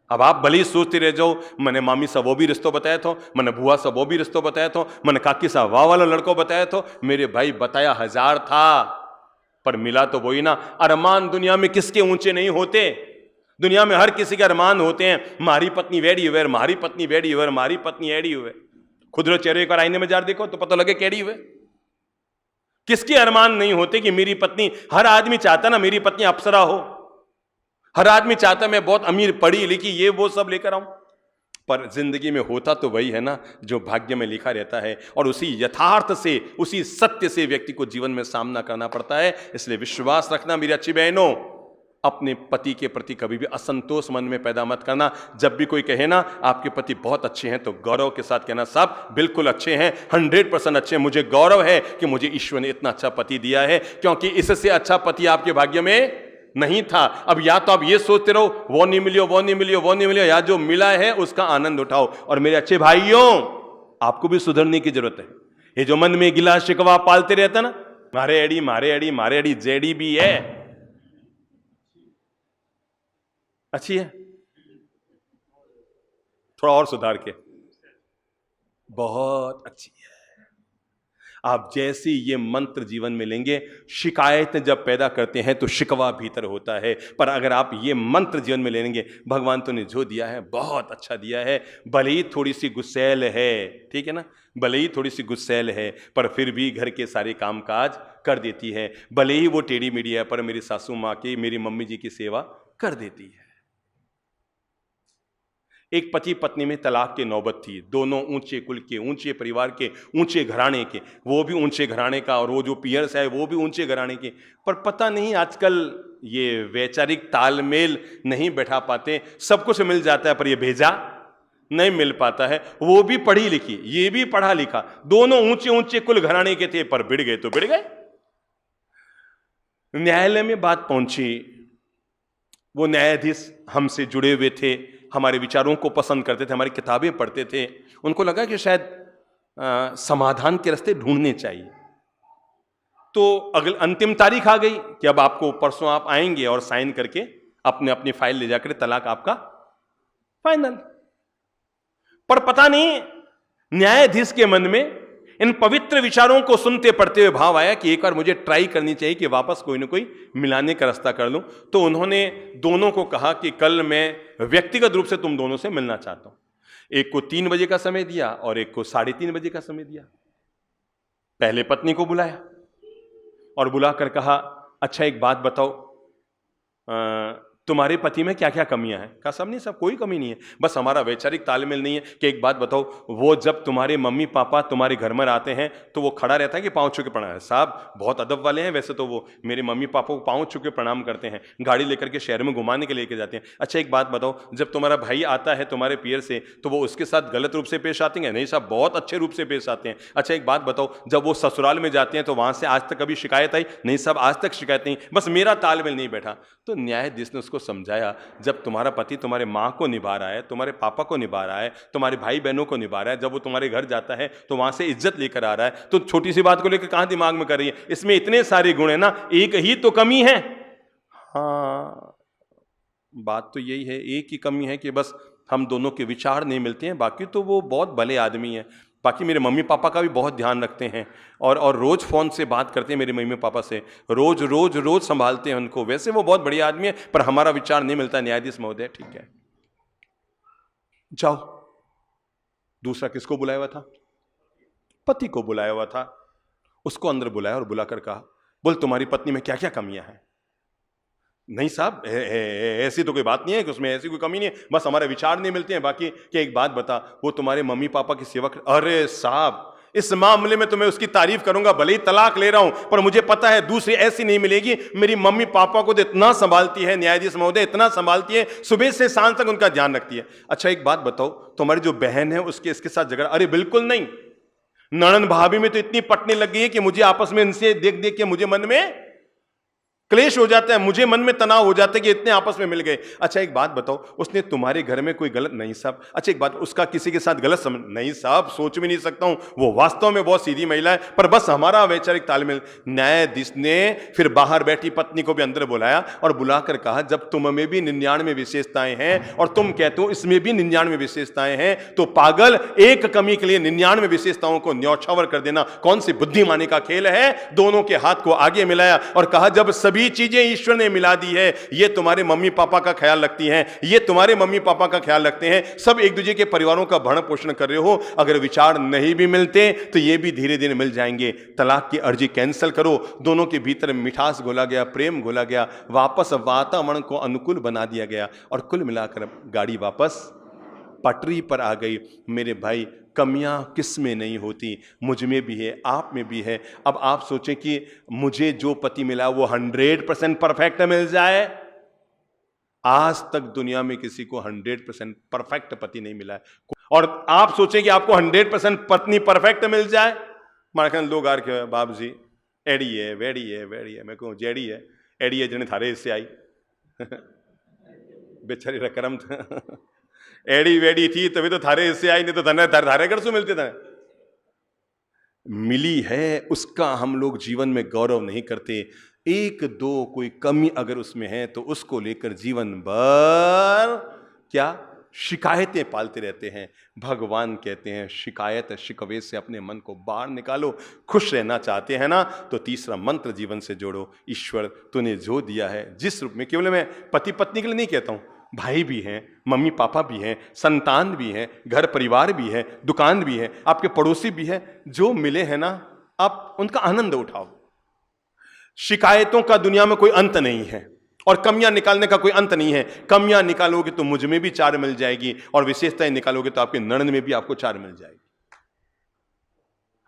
अब आप भले ही सोचते रह जाओ, मैंने मामी साहब वो भी रिश्तों बताया था, मैंने बुआ साहब वो भी रिश्तों बताया था, मैंने काकी साहब वाह वाला लड़कों बताया था। मेरे भाई, बताया 1000 था, पर मिला तो वही ना। अरमान दुनिया में किसके ऊंचे नहीं होते? दुनिया में हर किसी के अरमान होते हैं। मारी पत्नी वेड़ी हुए, मारी पत्नी वेड़ी हुए, मारी पत्नी एड़ी हुए। खुद चेहरे का आईने में जार देखो तो पता लगे केड़ी हुए। किसके अरमान नहीं होते कि मेरी पत्नी, हर आदमी चाहता ना मेरी पत्नी अप्सरा हो, हर आदमी चाहता मैं बहुत अमीर, पढ़ी लिखी, ये वो सब लेकर आऊं। पर जिंदगी में होता तो वही है ना जो भाग्य में लिखा रहता है, और उसी यथार्थ से, उसी सत्य से व्यक्ति को जीवन में सामना करना पड़ता है। इसलिए विश्वास रखना मेरी अच्छी बहनों, अपने पति के प्रति कभी भी असंतोष मन में पैदा मत करना। जब भी कोई कहे ना आपके पति बहुत अच्छे हैं, तो गौरव के साथ कहना साहब बिल्कुल अच्छे हैं, 100% अच्छे हैं। मुझे गौरव है कि मुझे ईश्वर ने इतना अच्छा पति दिया है, क्योंकि इससे अच्छा पति आपके भाग्य में नहीं था। अब या तो आप ये सोचते रहो वो नहीं मिलियो, वो नहीं मिलियो, वो नहीं मिलियो, या जो मिला है उसका आनंद उठाओ। और मेरे अच्छे भाइयों, आपको भी सुधरने की जरूरत है। ये जो मन में गिला शिकवा पालते रहता ना, मारे एड़ी मारे एड़ी मारे एड़ी, जेडी भी है, अच्छी है, थोड़ा और सुधार के, बहुत अच्छी है। आप जैसे ये मंत्र जीवन में लेंगे, शिकायतें जब पैदा करते हैं तो शिकवा भीतर होता है, पर अगर आप ये मंत्र जीवन में लेंगे, भगवान तो ने जो दिया है बहुत अच्छा दिया है। भले ही थोड़ी सी गुस्सैल है, ठीक है ना, भले ही थोड़ी सी गुस्सैल है, पर फिर भी घर के सारे कामकाज कर देती है। भले ही वो टेढ़ी मेढ़ी है, पर मेरी सासू माँ की, मेरी मम्मी जी की सेवा कर देती है। एक पति पत्नी में तलाक की नौबत थी, दोनों ऊंचे कुल के, ऊंचे परिवार के, ऊंचे घराने के, वो भी ऊंचे घराने का और वो जो पियर्स है वो भी ऊंचे घराने के। पर पता नहीं आजकल ये वैचारिक तालमेल नहीं बैठा पाते। सब कुछ मिल जाता है पर ये भेजा नहीं मिल पाता है। वो भी पढ़ी लिखी, ये भी पढ़ा लिखा, दोनों ऊंचे ऊंचे कुल घराने के थे, पर बिड़ गए तो बिड़ गए। न्यायालय में बात पहुंची, वो न्यायाधीश हमसे जुड़े हुए थे, हमारे विचारों को पसंद करते थे, हमारी किताबें पढ़ते थे। उनको लगा कि शायद समाधान के रास्ते ढूंढने चाहिए। तो अगली अंतिम तारीख आ गई कि अब आपको परसों आप आएंगे और साइन करके अपने अपनी फाइल ले जाकर तलाक आपका फाइनल। पर पता नहीं न्यायाधीश के मन में इन पवित्र विचारों को सुनते पढ़ते हुए भाव आया कि एक बार मुझे ट्राई करनी चाहिए कि वापस कोई ना कोई मिलाने का रास्ता कर लूं। तो उन्होंने दोनों को कहा कि कल मैं व्यक्तिगत रूप से तुम दोनों से मिलना चाहता हूं। एक को 3 बजे का समय दिया और एक को 3:30 बजे का समय दिया। पहले पत्नी को बुलाया और बुलाकर कहा, अच्छा एक बात बताओ, तुम्हारे पति में क्या क्या कमियां हैं? कहा सब नहीं, सब कोई कमी नहीं है, बस हमारा वैचारिक तालमेल नहीं है। कि एक बात बताओ, वो जब तुम्हारे मम्मी पापा तुम्हारे घर में आते हैं तो वो खड़ा रहता है कि पाँव छू के प्रणाम? साहब बहुत अदब वाले हैं, वैसे तो वो मेरे मम्मी पापा को पाँव छू के प्रणाम करते हैं, गाड़ी लेकर के शहर में घुमाने के लेके जाते हैं। अच्छा एक बात बताओ, जब तुम्हारा भाई आता है तुम्हारे पियर से तो वो उसके साथ गलत रूप से पेश आते हैं? नहीं साहब, बहुत अच्छे रूप से पेश आते हैं। अच्छा एक बात बताओ, जब वो ससुराल में जाते हैं तो वहां से आज तक कभी शिकायत आई? नहीं साहब, आज तक शिकायत नहीं, बस मेरा तालमेल नहीं बैठा। तो न्यायाधीश ने उसको समझाया, जब तुम्हारा पति तुम्हारे माँ को निभा रहा है, तुम्हारे पापा को निभा रहा है, तुम्हारे भाई बहनों को निभा रहा है, जब वो तुम्हारे घर जाता है तो वहां से इज्जत लेकर आ रहा है, तो छोटी सी बात को लेकर कहां दिमाग में कर रही है? इसमें इतने सारे गुण है ना, एक ही तो कमी है। हाँ, बात तो यही है, एक ही कमी है कि बस हम दोनों के विचार नहीं मिलते हैं, बाकी तो वो बहुत भले आदमी है। बाकी मेरे मम्मी पापा का भी बहुत ध्यान रखते हैं और रोज फोन से बात करते हैं मेरे मम्मी पापा से, रोज रोज रोज संभालते हैं उनको। वैसे वो बहुत बढ़िया आदमी है, पर हमारा विचार नहीं मिलता। न्यायाधीश महोदय ठीक है, जाओ। दूसरा किसको बुलाया हुआ था? पति को बुलाया हुआ था। उसको अंदर बुलाया और बुलाकर कहा, बोल तुम्हारी पत्नी में क्या क्या कमियां हैं? नहीं साहब, ऐसी तो कोई बात नहीं है कि उसमें ऐसी कोई कमी नहीं है, बस हमारे विचार नहीं मिलते हैं। बाकी क्या, एक बात बता, वो तुम्हारे मम्मी पापा की सेवा कर... अरे साहब, इस मामले में तो मैं उसकी तारीफ करूंगा, भले ही तलाक ले रहा हूं, पर मुझे पता है दूसरी ऐसी नहीं मिलेगी। मेरी मम्मी पापा को तो इतना संभालती है न्यायाधीश महोदय, इतना संभालती है, सुबह से सांझ तक उनका ध्यान रखती है। अच्छा एक बात बताओ, तुम्हारी जो बहन है उसके इसके साथ झगड़ा? अरे बिल्कुल नहीं, ननद भाभी में तो इतनी पटने लग गई है कि मुझे आपस में इनसे देख देख के मुझे मन में क्लेश हो जाता है, मुझे मन में तनाव हो जाता है कि इतने आपस में मिल गए। अच्छा एक बात बताओ, उसने तुम्हारे घर में कोई गलत? नहीं साहब। अच्छा एक बात, उसका किसी के साथ गलत समझ? नहीं साहब, सोच भी नहीं सकता हूं, वो वास्तव में बहुत सीधी महिला है, पर बस हमारा वैचारिक तालमेल। न्यायाधीश ने फिर बाहर बैठी पत्नी को भी अंदर बुलाया और बुलाकर कहा, जब तुम में भी 99 विशेषताएं हैं और तुम कहते हो इसमें भी 99 विशेषताएं हैं, तो पागल, एक कमी के लिए 99 विशेषताओं को न्यौछावर कर देना कौन सी बुद्धिमानी का खेल है? दोनों के हाथ को आगे मिलाया और कहा, जब सभी चीजें ईश्वर ने मिला दी है, ये तुम्हारे मम्मी पापा का ख्याल रखती हैं, ये तुम्हारे मम्मी पापा का ख्याल रखते हैं, सब एक दूसरे के परिवारों का भरण पोषण कर रहे हो, अगर विचार नहीं भी मिलते तो ये भी धीरे धीरे मिल जाएंगे। तलाक की अर्जी कैंसिल करो। दोनों के भीतर मिठास घोला गया, प्रेम घोला गया, वापस वातावरण को अनुकूल बना दिया गया और कुल मिलाकर गाड़ी वापस पटरी पर आ गई। मेरे भाई, कमियां किस में नहीं होती? मुझ में भी है, आप में भी है। अब आप सोचें कि मुझे जो पति मिला वो 100% परफेक्ट मिल जाए। आज तक दुनिया में किसी को 100% परफेक्ट पति नहीं मिला है। और आप सोचें कि आपको 100% पत्नी परफेक्ट मिल जाए। मारे लोग आर के बाप जी एड़ी है, वेड़ी है, वेड़ी है, मैं कहूँ जेड़ी है, एड़ी है जिन्हें थारे इससे आई बेचारी रकरम था एड़ी वेड़ी थी तभी तो थारे इससे आई, नहीं तो थारे घर से मिलते थे। मिली है उसका हम लोग जीवन में गौरव नहीं करते। एक दो कोई कमी अगर उसमें है तो उसको लेकर जीवन भर क्या शिकायतें पालते रहते हैं। भगवान कहते हैं शिकायत शिकवे से अपने मन को बाहर निकालो। खुश रहना चाहते हैं ना, तो तीसरा मंत्र जीवन से जोड़ो। ईश्वर तूने जो दिया है जिस रूप में, केवल मैं पति पत्नी के लिए नहीं कहता हूं, भाई भी हैं, मम्मी पापा भी हैं, संतान भी हैं, घर परिवार भी है, दुकान भी है, आपके पड़ोसी भी है, जो मिले हैं ना आप उनका आनंद उठाओ। शिकायतों का दुनिया में कोई अंत नहीं है और कमियां निकालने का कोई अंत नहीं है। कमियां निकालोगे तो मुझ में भी 4 मिल जाएगी और विशेषताएं निकालोगे तो आपके ननद में भी आपको 4 मिल जाएगी।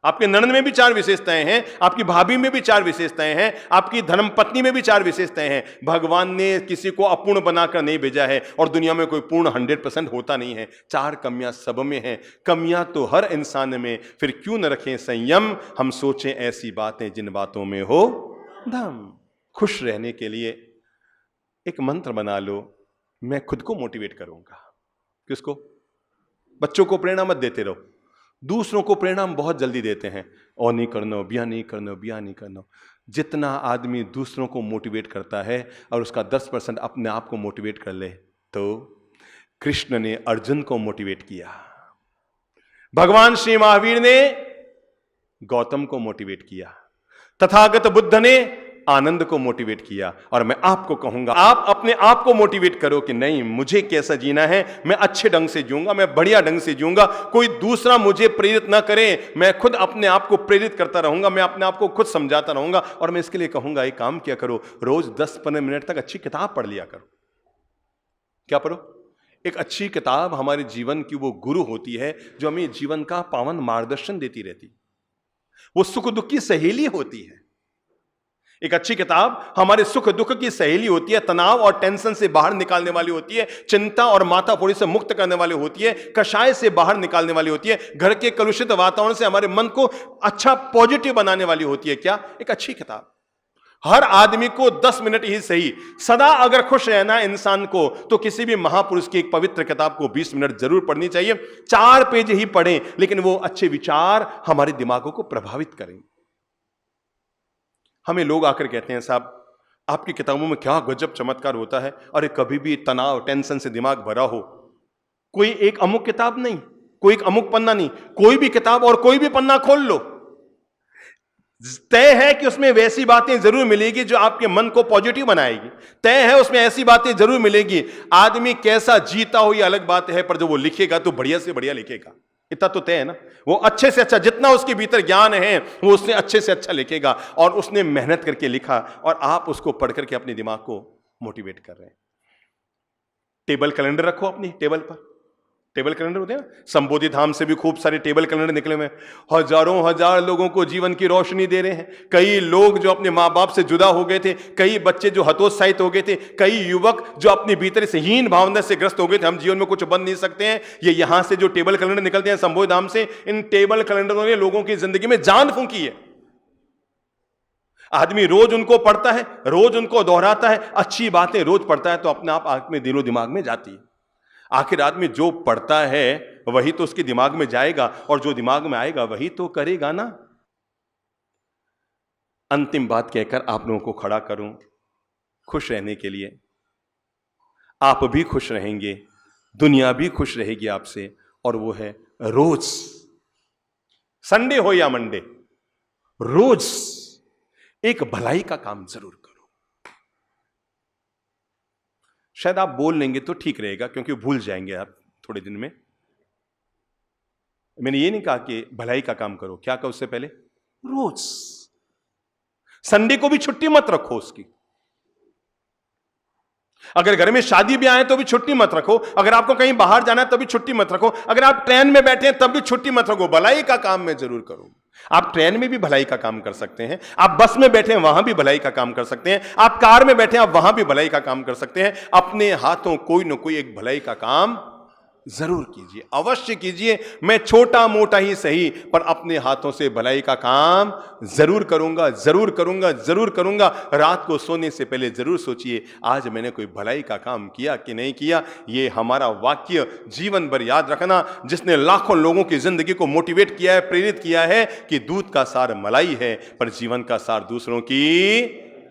आपके ननद में भी 4 विशेषताएं हैं, आपकी भाभी में भी 4 विशेषताएं हैं, आपकी धर्मपत्नी में भी 4 विशेषताएं हैं। भगवान ने किसी को अपूर्ण बनाकर नहीं भेजा है और दुनिया में कोई पूर्ण 100% होता नहीं है। 4 कमियां सब में हैं। कमियां तो हर इंसान में, फिर क्यों न रखें संयम। हम सोचें ऐसी बातें जिन बातों में हो दम। खुश रहने के लिए एक मंत्र बना लो, मैं खुद को मोटिवेट करूंगा। किसको? बच्चों को प्रेरणा मत देते रहो, दूसरों को प्रेरणा हम बहुत जल्दी देते हैं। और नहीं करना, ब्याह नहीं करना, ब्याह नहीं करना। जितना आदमी दूसरों को मोटिवेट करता है और उसका 10% अपने आप को मोटिवेट कर ले, तो कृष्ण ने अर्जुन को मोटिवेट किया, भगवान श्री महावीर ने गौतम को मोटिवेट किया, तथागत बुद्ध ने आनंद को मोटिवेट किया। और मैं आपको कहूंगा, आप अपने आप को मोटिवेट करो कि नहीं, मुझे कैसा जीना है, मैं अच्छे ढंग से जीऊंगा, मैं बढ़िया ढंग से जीऊंगा। कोई दूसरा मुझे प्रेरित ना करे, मैं खुद अपने आप को प्रेरित करता रहूंगा, मैं अपने आप को खुद समझाता रहूंगा। और मैं इसके लिए कहूंगा, एक काम किया करो, रोज 10-15 मिनट तक अच्छी किताब पढ़ लिया करो। क्या पढ़ो? एक अच्छी किताब हमारे जीवन की वो गुरु होती है जो हमें जीवन का पावन मार्गदर्शन देती रहती, वो सुख दुख की सहेली होती है। एक अच्छी किताब हमारे सुख दुख की सहेली होती है, तनाव और टेंशन से बाहर निकालने वाली होती है, चिंता और माथाफोड़ी से मुक्त करने वाली होती है, कषाय से बाहर निकालने वाली होती है, घर के कलुषित वातावरण से हमारे मन को अच्छा पॉजिटिव बनाने वाली होती है। क्या? एक अच्छी किताब। हर आदमी को 10 मिनट ही सही, सदा अगर खुश रहना इंसान को, तो किसी भी महापुरुष की एक पवित्र किताब को 20 मिनट जरूर पढ़नी चाहिए। 4 पेज ही पढ़ें, लेकिन वो अच्छे विचार हमारे दिमागों को प्रभावित करें। हमें लोग आकर कहते हैं, साहब आपकी किताबों में क्या गजब चमत्कार होता है। अरे कभी भी तनाव टेंशन से दिमाग भरा हो, कोई एक अमुक किताब नहीं, कोई एक अमुक पन्ना नहीं, कोई भी किताब और कोई भी पन्ना खोल लो, तय है कि उसमें वैसी बातें जरूर मिलेगी जो आपके मन को पॉजिटिव बनाएगी। तय है उसमें ऐसी बातें जरूर मिलेगी। आदमी कैसा जीता हो ये अलग बात है, पर जो वो लिखेगा तो बढ़िया से बढ़िया लिखेगा, इतना तो तय है ना। वो अच्छे से अच्छा, जितना उसके भीतर ज्ञान है वो उसने अच्छे से अच्छा लिखेगा, और उसने मेहनत करके लिखा, और आप उसको पढ़ करके अपने दिमाग को मोटिवेट कर रहे हैं। टेबल कैलेंडर रखो अपनी टेबल पर। टेबल कैलेंडर होते हैं ना, संबोधि धाम से भी खूब सारे टेबल कैलेंडर निकले हुए हैं, हजारों हजार लोगों को जीवन की रोशनी दे रहे हैं। कई लोग जो अपने माँ बाप से जुदा हो गए थे, कई बच्चे जो हतोत्साहित हो गए थे, कई युवक जो अपने भीतर से हीन भावना से ग्रस्त हो गए थे, हम जीवन में कुछ बन नहीं सकते हैं, ये यहां से जो टेबल कैलेंडर निकलते हैं संबोधि धाम से, इन टेबल कैलेंडरों ने लोगों की जिंदगी में जान फूंकी है। आदमी रोज उनको पढ़ता है, रोज उनको दोहराता है, अच्छी बातें रोज पढ़ता है तो अपने आप आदमी दिलो दिमाग में जाती है। आखिर आदमी जो पढ़ता है वही तो उसके दिमाग में जाएगा, और जो दिमाग में आएगा वही तो करेगा ना। अंतिम बात कहकर आप लोगों को खड़ा करूं खुश रहने के लिए। आप भी खुश रहेंगे, दुनिया भी खुश रहेगी आपसे, और वो है रोज, संडे हो या मंडे, रोज एक भलाई का काम जरूर करो। शायद आप बोल लेंगे तो ठीक रहेगा, क्योंकि भूल जाएंगे आप थोड़े दिन में। मैंने ये नहीं कहा कि भलाई का काम करो, क्या कहा उससे पहले, रोज। संडे को भी छुट्टी मत रखो उसकी। अगर घर में शादी ब्याह है तो भी छुट्टी मत रखो, अगर आपको कहीं बाहर जाना है तो भी छुट्टी मत रखो, अगर आप ट्रेन में बैठे हैं तब भी छुट्टी मत रखो। भलाई का काम मैं जरूर करूं। आप ट्रेन में भी भलाई का काम कर सकते हैं, आप बस में बैठे हैं वहां भी भलाई का काम कर सकते हैं, आप कार में बैठे हैं आप वहां भी भलाई का काम कर सकते हैं। अपने हाथों कोई ना कोई एक भलाई का काम जरूर कीजिए, अवश्य कीजिए। मैं छोटा मोटा ही सही, पर अपने हाथों से भलाई का काम जरूर करूंगा, जरूर करूंगा, जरूर करूंगा। रात को सोने से पहले जरूर सोचिए आज मैंने कोई भलाई का काम किया कि नहीं किया। ये हमारा वाक्य जीवन भर याद रखना, जिसने लाखों लोगों की जिंदगी को मोटिवेट किया है, प्रेरित किया है कि दूध का सार मलाई है, पर जीवन का सार दूसरों की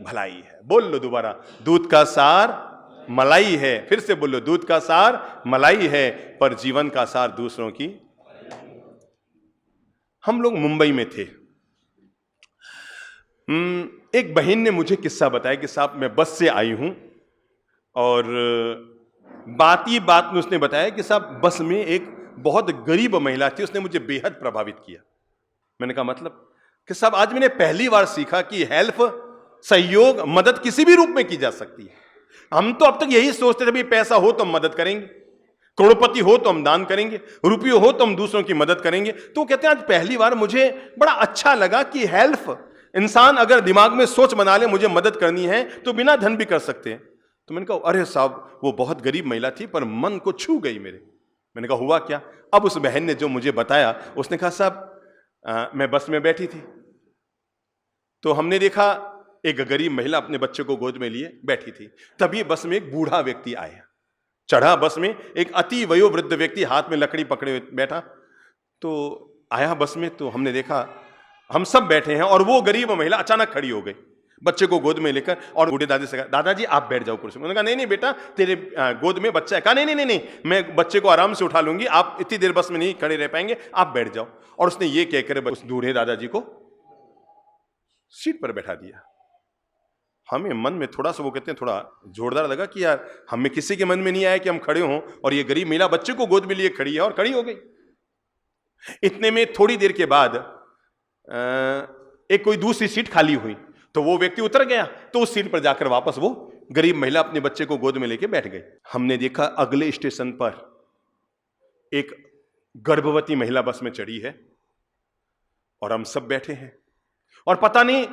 भलाई है। बोल लो दोबारा, दूध का सार मलाई है। फिर से बोलो, दूध का सार मलाई है, पर जीवन का सार दूसरों की। हम लोग मुंबई में थे। एक बहन ने मुझे किस्सा बताया कि साहब मैं बस से आई हूं, और बात ही बात में उसने बताया कि साहब बस में एक बहुत गरीब महिला थी, उसने मुझे बेहद प्रभावित किया। मैंने कहा मतलब कि साहब आज मैंने पहली बार सीखा कि हेल्प, सहयोग, मदद किसी भी रूप में की जा सकती है। हम तो अब तक यही सोचते थे भाई पैसा हो तो हम मदद करेंगे, करोड़पति हो तो हम दान करेंगे, रुपये हो तो हम दूसरों की मदद करेंगे। तो कहते हैं आज पहली बार मुझे बड़ा अच्छा लगा कि हेल्प, इंसान अगर दिमाग में सोच बना ले मुझे मदद करनी है तो बिना धन भी कर सकते हैं। तो मैंने कहा अरे साहब वो बहुत गरीब महिला थी पर मन को छू गई मेरे। मैंने कहा हुआ क्या? अब उस बहन ने जो मुझे बताया, उसने कहा साहब मैं बस में बैठी थी तो हमने देखा एक गरीब महिला अपने बच्चे को गोद में लिए बैठी थी। तभी बस में एक बूढ़ा व्यक्ति आया, चढ़ा बस में, एक अति वयोवृद्ध व्यक्ति हाथ में लकड़ी पकड़े बैठा। तो आया बस में, तो हमने देखा हम सब बैठे हैं और वो गरीब महिला अचानक खड़ी हो गई बच्चे को गोद में लेकर, और बूढ़े दादी से कहा दादाजी आप बैठ जाओ कुर्सी में। उन्होंने कहा नहीं नहीं बेटा तेरे गोद में बच्चा है। कहा नहीं नहीं नहीं मैं बच्चे को आराम से उठा लूंगी, आप इतनी देर बस में नहीं खड़े रह पाएंगे, आप बैठ जाओ। और उसने ये कहकर उस बूढ़े दादाजी को सीट पर बैठा दिया। हमें मन में थोड़ा सा वो कहते हैं थोड़ा जोरदार लगा कि यार हमें किसी के मन में नहीं आया कि हम खड़े हों और ये गरीब महिला बच्चे को गोद में लिए खड़ी है, और खड़ी हो गई। इतने में थोड़ी देर के बाद एक कोई दूसरी सीट खाली हुई, तो वो व्यक्ति उतर गया, तो उस सीट पर जाकर वापस वो गरीब महिला अपने बच्चे को गोद में लेके बैठ गई। हमने देखा अगले स्टेशन पर एक गर्भवती महिला बस में चढ़ी है और हम सब बैठे हैं, और पता नहीं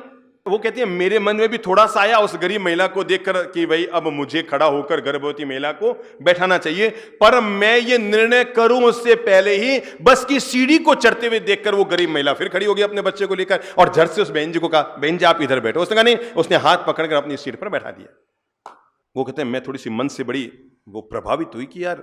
वो कहती है मेरे मन में भी थोड़ा सा आया उस गरीब महिला को देखकर कि भाई अब मुझे खड़ा होकर गर्भवती महिला को बैठाना चाहिए, पर मैं ये निर्णय करूं उससे पहले ही बस की सीढ़ी को चढ़ते हुए देखकर वो गरीब महिला फिर खड़ी हो गई अपने बच्चे को लेकर, और झट से उस बहन जी को कहा बहन जी आप इधर बैठो। उसने कहा नहीं, उसने हाथ पकड़कर अपनी सीट पर बैठा दिया। वो कहते हैं मैं थोड़ी सी मन से बड़ी वो प्रभावित हुई कि यार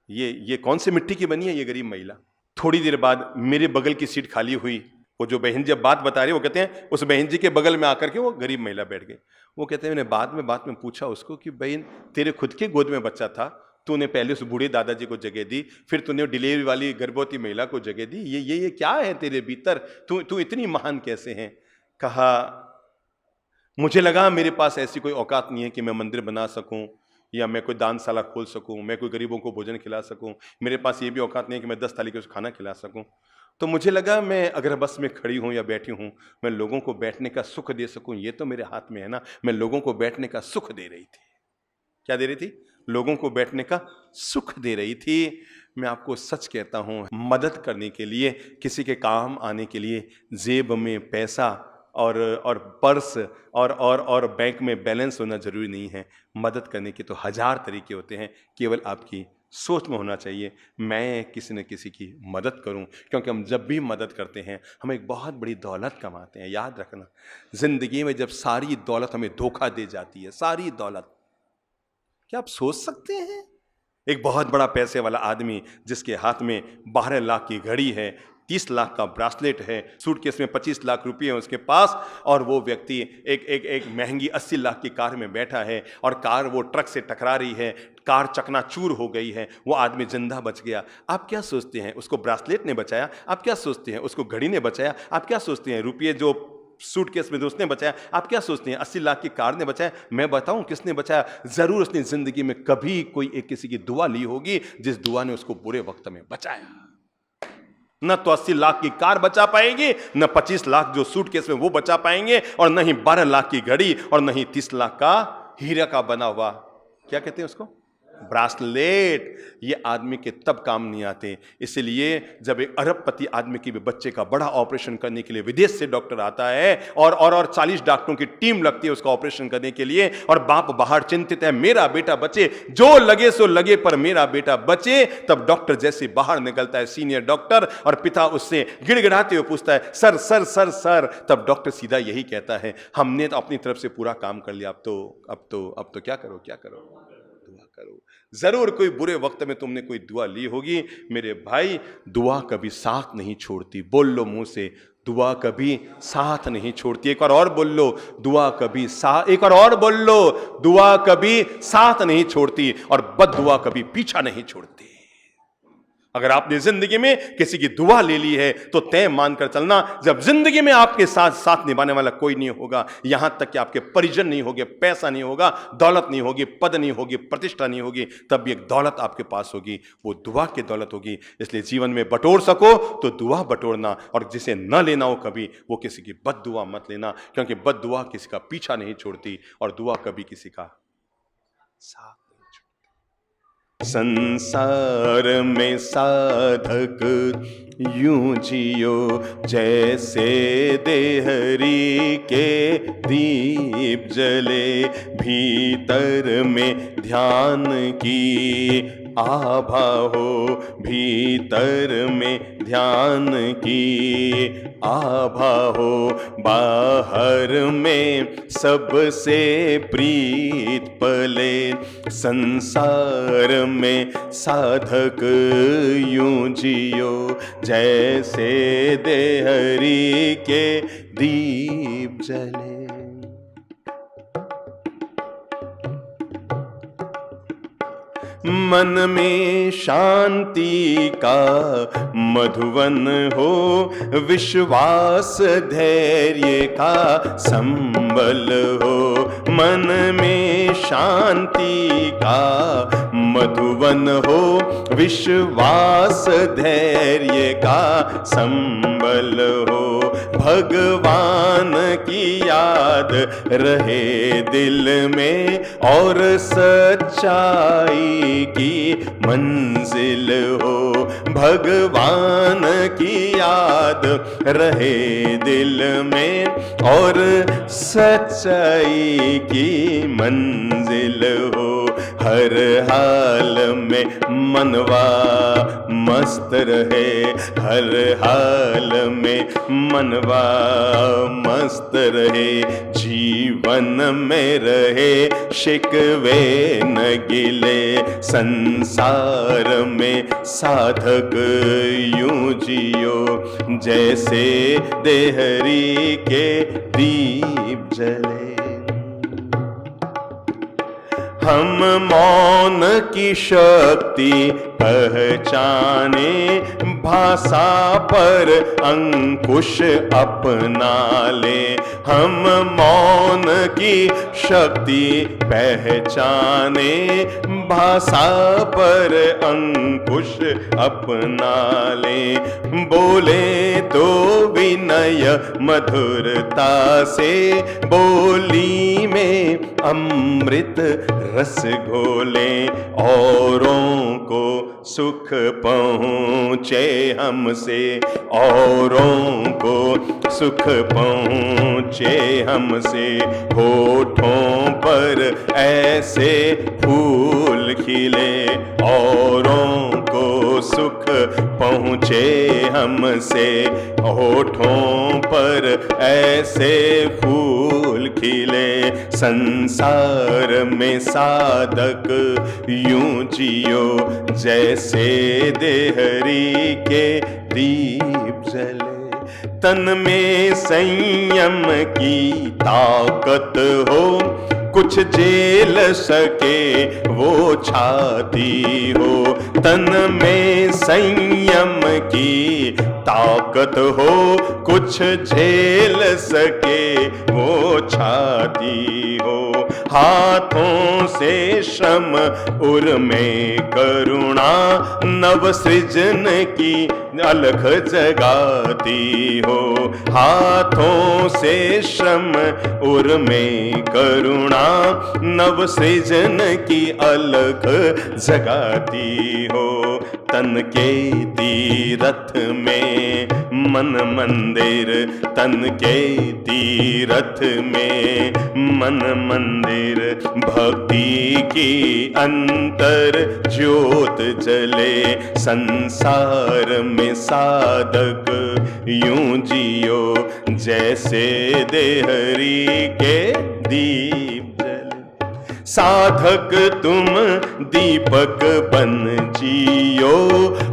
ये कौन सी मिट्टी की बनी है ये गरीब महिला। थोड़ी देर बाद मेरे बगल की सीट खाली हुई। वो जो बहन जब बात बता रही वो कहते हैं उस बहन जी के बगल में आकर के वो गरीब महिला बैठ गई। वो कहते हैं मैंने बात में पूछा उसको कि बहन तेरे खुद के गोद में बच्चा था, तूने पहले उस बूढ़े दादाजी को जगह दी, फिर तूने डिलीवरी वाली गर्भवती महिला को जगह दी, ये क्या है तेरे भीतर, तू इतनी महान कैसे है? कहा मुझे लगा मेरे पास ऐसी कोई औकात नहीं है कि मैं मंदिर बना सकूं या मैं कोई दानशाला खोल सकूं, मैं कोई गरीबों को भोजन खिला सकूं, मेरे पास ये भी औकात नहीं है कि मैं 10 थाली के खाना खिला सकूं। तो मुझे लगा मैं अगर बस में खड़ी हूं या बैठी हूं, मैं लोगों को बैठने का सुख दे सकूं, ये तो मेरे हाथ में है ना। मैं लोगों को बैठने का सुख दे रही थी। क्या दे रही थी? लोगों को बैठने का सुख दे रही थी। मैं आपको सच कहता हूं, मदद करने के लिए, किसी के काम आने के लिए जेब में पैसा और पर्स और बैंक में बैलेंस होना जरूरी नहीं है। मदद करने के तो हजार तरीके होते हैं, केवल आपकी सोच में होना चाहिए मैं किसी न किसी की मदद करूं। क्योंकि हम जब भी मदद करते हैं हम एक बहुत बड़ी दौलत कमाते हैं। याद रखना, जिंदगी में जब सारी दौलत हमें धोखा दे जाती है, सारी दौलत, क्या आप सोच सकते हैं? एक बहुत बड़ा पैसे वाला आदमी जिसके हाथ में 12 लाख की घड़ी है, 30 लाख का ब्रासलेट है, सूटकेस में 25 लाख रुपए हैं उसके पास, और वो व्यक्ति एक महंगी 80 लाख की कार में बैठा है और कार वो ट्रक से टकरा रही है, कार चकनाचूर हो गई है, वो आदमी जिंदा बच गया। आप क्या सोचते हैं उसको ब्रासलेट ने बचाया? आप क्या सोचते हैं उसको घड़ी ने बचाया? आप क्या सोचते हैं रुपये जो सूटकेस में उसने बचाया? आप क्या सोचते हैं 80 लाख की कार ने बचाया? मैं बताऊं किसने बचाया? जरूर उसने जिंदगी में कभी कोई एक किसी की दुआ ली होगी, जिस दुआ ने उसको बुरे वक्त में बचाया। न तो 80 लाख की कार बचा पाएंगे, न 25 लाख जो सूटकेस में वो बचा पाएंगे, और न ही 12 लाख की घड़ी, और न ही 30 लाख का हीरा का बना हुआ, क्या कहते हैं उसको, ब्रासलेट। ये आदमी के तब काम नहीं आते। इसलिए जब एक अरबपति आदमी के भी बच्चे का बड़ा ऑपरेशन करने के लिए विदेश से डॉक्टर आता है और 40 डॉक्टरों की टीम लगती है उसका ऑपरेशन करने के लिए, और बाप बाहर चिंतित है मेरा बेटा बचे, जो लगे सो लगे पर मेरा बेटा बचे, तब डॉक्टर जैसे बाहर निकलता है सीनियर डॉक्टर, और पिता उससे गिड़गिड़ाते हुए पूछता है सर सर सर सर। तब डॉक्टर सीधा यही कहता है हमने तो अपनी तरफ से पूरा काम कर लिया, अब तो क्या करो, दुआ करो। जरूर कोई बुरे वक्त में तुमने कोई दुआ ली होगी। मेरे भाई, दुआ कभी साथ नहीं छोड़ती। बोल लो मुंह से, दुआ कभी साथ नहीं छोड़ती। एक बार और बोल लो, दुआ कभी एक बार और बोल लो, दुआ कभी साथ नहीं छोड़ती, और बद दुआ कभी पीछा नहीं छोड़ती। अगर आपने जिंदगी में किसी की दुआ ले ली है तो तय मानकर चलना, जब जिंदगी में आपके साथ साथ निभाने वाला कोई नहीं होगा, यहां तक कि आपके परिजन नहीं होंगे, पैसा नहीं होगा, दौलत नहीं होगी, पद नहीं होगी, प्रतिष्ठा नहीं होगी, तब भी एक दौलत आपके पास होगी, वो दुआ की दौलत होगी। इसलिए जीवन में बटोर सको तो दुआ बटोरना, और जिसे न लेना हो कभी, वो किसी की बद दुआ मत लेना, क्योंकि बद दुआ किसी का पीछा नहीं छोड़ती और दुआ कभी किसी का साथ। संसार में साधक यूं जियो जैसे देहरी के दीप जले, भीतर में ध्यान की आभा हो, भीतर में ध्यान की आभा हो, बाहर में सबसे प्रीत पले। संसार में साधक यूं जियो जैसे देहरी के दीप जले। मन में शांति का मधुवन हो, विश्वास धैर्य का संबल हो। मन में शांति का मधुवन हो, विश्वास धैर्य का संबल हो। भगवान की याद रहे दिल में, और सच्चाई की मंजिल हो। भगवान की याद रहे दिल में, और सच्चाई की मंजिल हो। हर हाल में मनवा मस्त रहे, हर हाल में मनवा मस्त रहे। जीवन में रहे शिकवे न गिले, संसार में साधक यूं जियो जैसे देहरी के दीप जले। हम मौन की शक्ति पहचाने, भाषा पर अंकुश अपना ले। हम मौन की शक्ति पहचाने, भाषा पर अंकुश अपना ले। बोले तो विनय मधुरता से, बोली में अमृत रस घोले, औरों को सुख पहुँचे हमसे, औरों को सुख पहुँचे हमसे। होठों पर ऐसे फूल खिले, औरों को सुख पहुँचे हमसे। होठों पर ऐसे फूल खिले, संसार में साधक यूं जियो जैसे देहरी के दीप जले। तन में संयम की ताकत हो, कुछ झेल सके वो छाती हो। तन में संयम की ताकत हो, कुछ झेल सके वो छाती हो। हाथों से श्रम उर्मे करुणा, नव सृजन की अलख जगाती हो। हाथों से श्रम उर्मे करुणा, नव सृजन की अलख जगाती हो। तन के तीरथ में मन मंदिर, तन के तीरथ में मन मंदिर। भक्ति की अंतर ज्योत जले, संसार में साधक यूं जियो जैसे देहरी के दीप जले। साधक तुम दीपक बन जियो,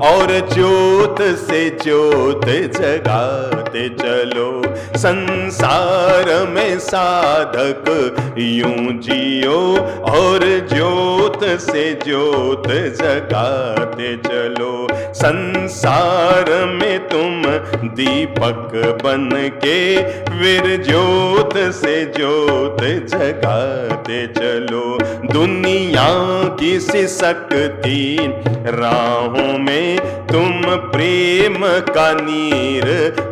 और ज्योत से ज्योत जगाते चलो। संसार में साधक यूं जियो, और ज्योत से ज्योत जगाते चलो। संसार में तुम दीपक बन के, फिर ज्योत से ज्योत जगाते चलो। दुनिया की सिसकती राहों में तुम प्रेम का नीर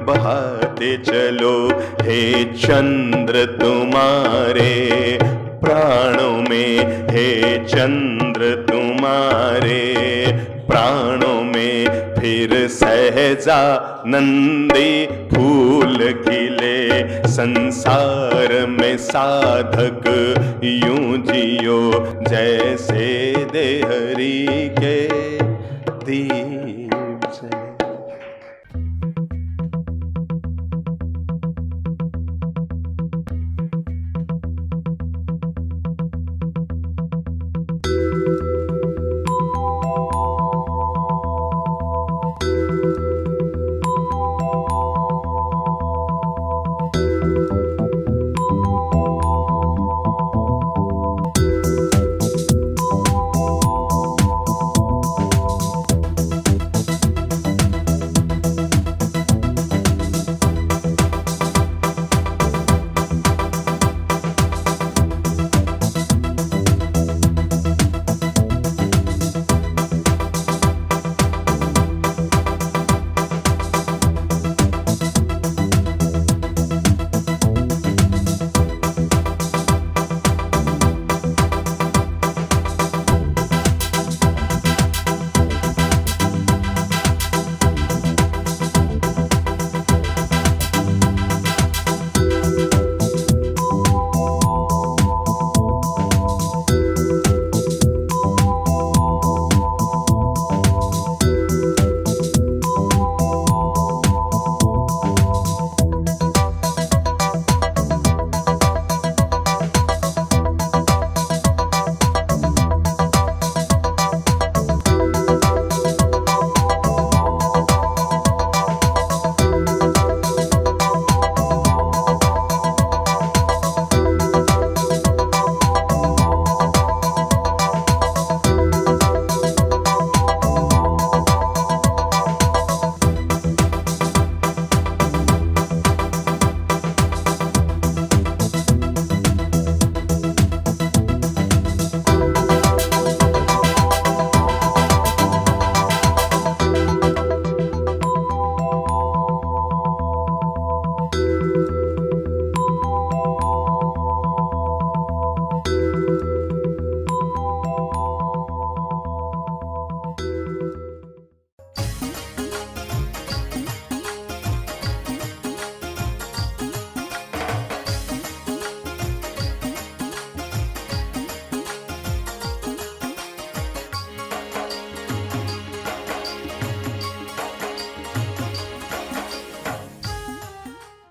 बहाते चलो। हे चंद्र तुम्हारे प्राणों में, हे चंद्र तुम्हारे प्राणों में, फिर सहजानंदी फूल खिले। संसार में साधक यूं जियो जैसे देहरी के दीप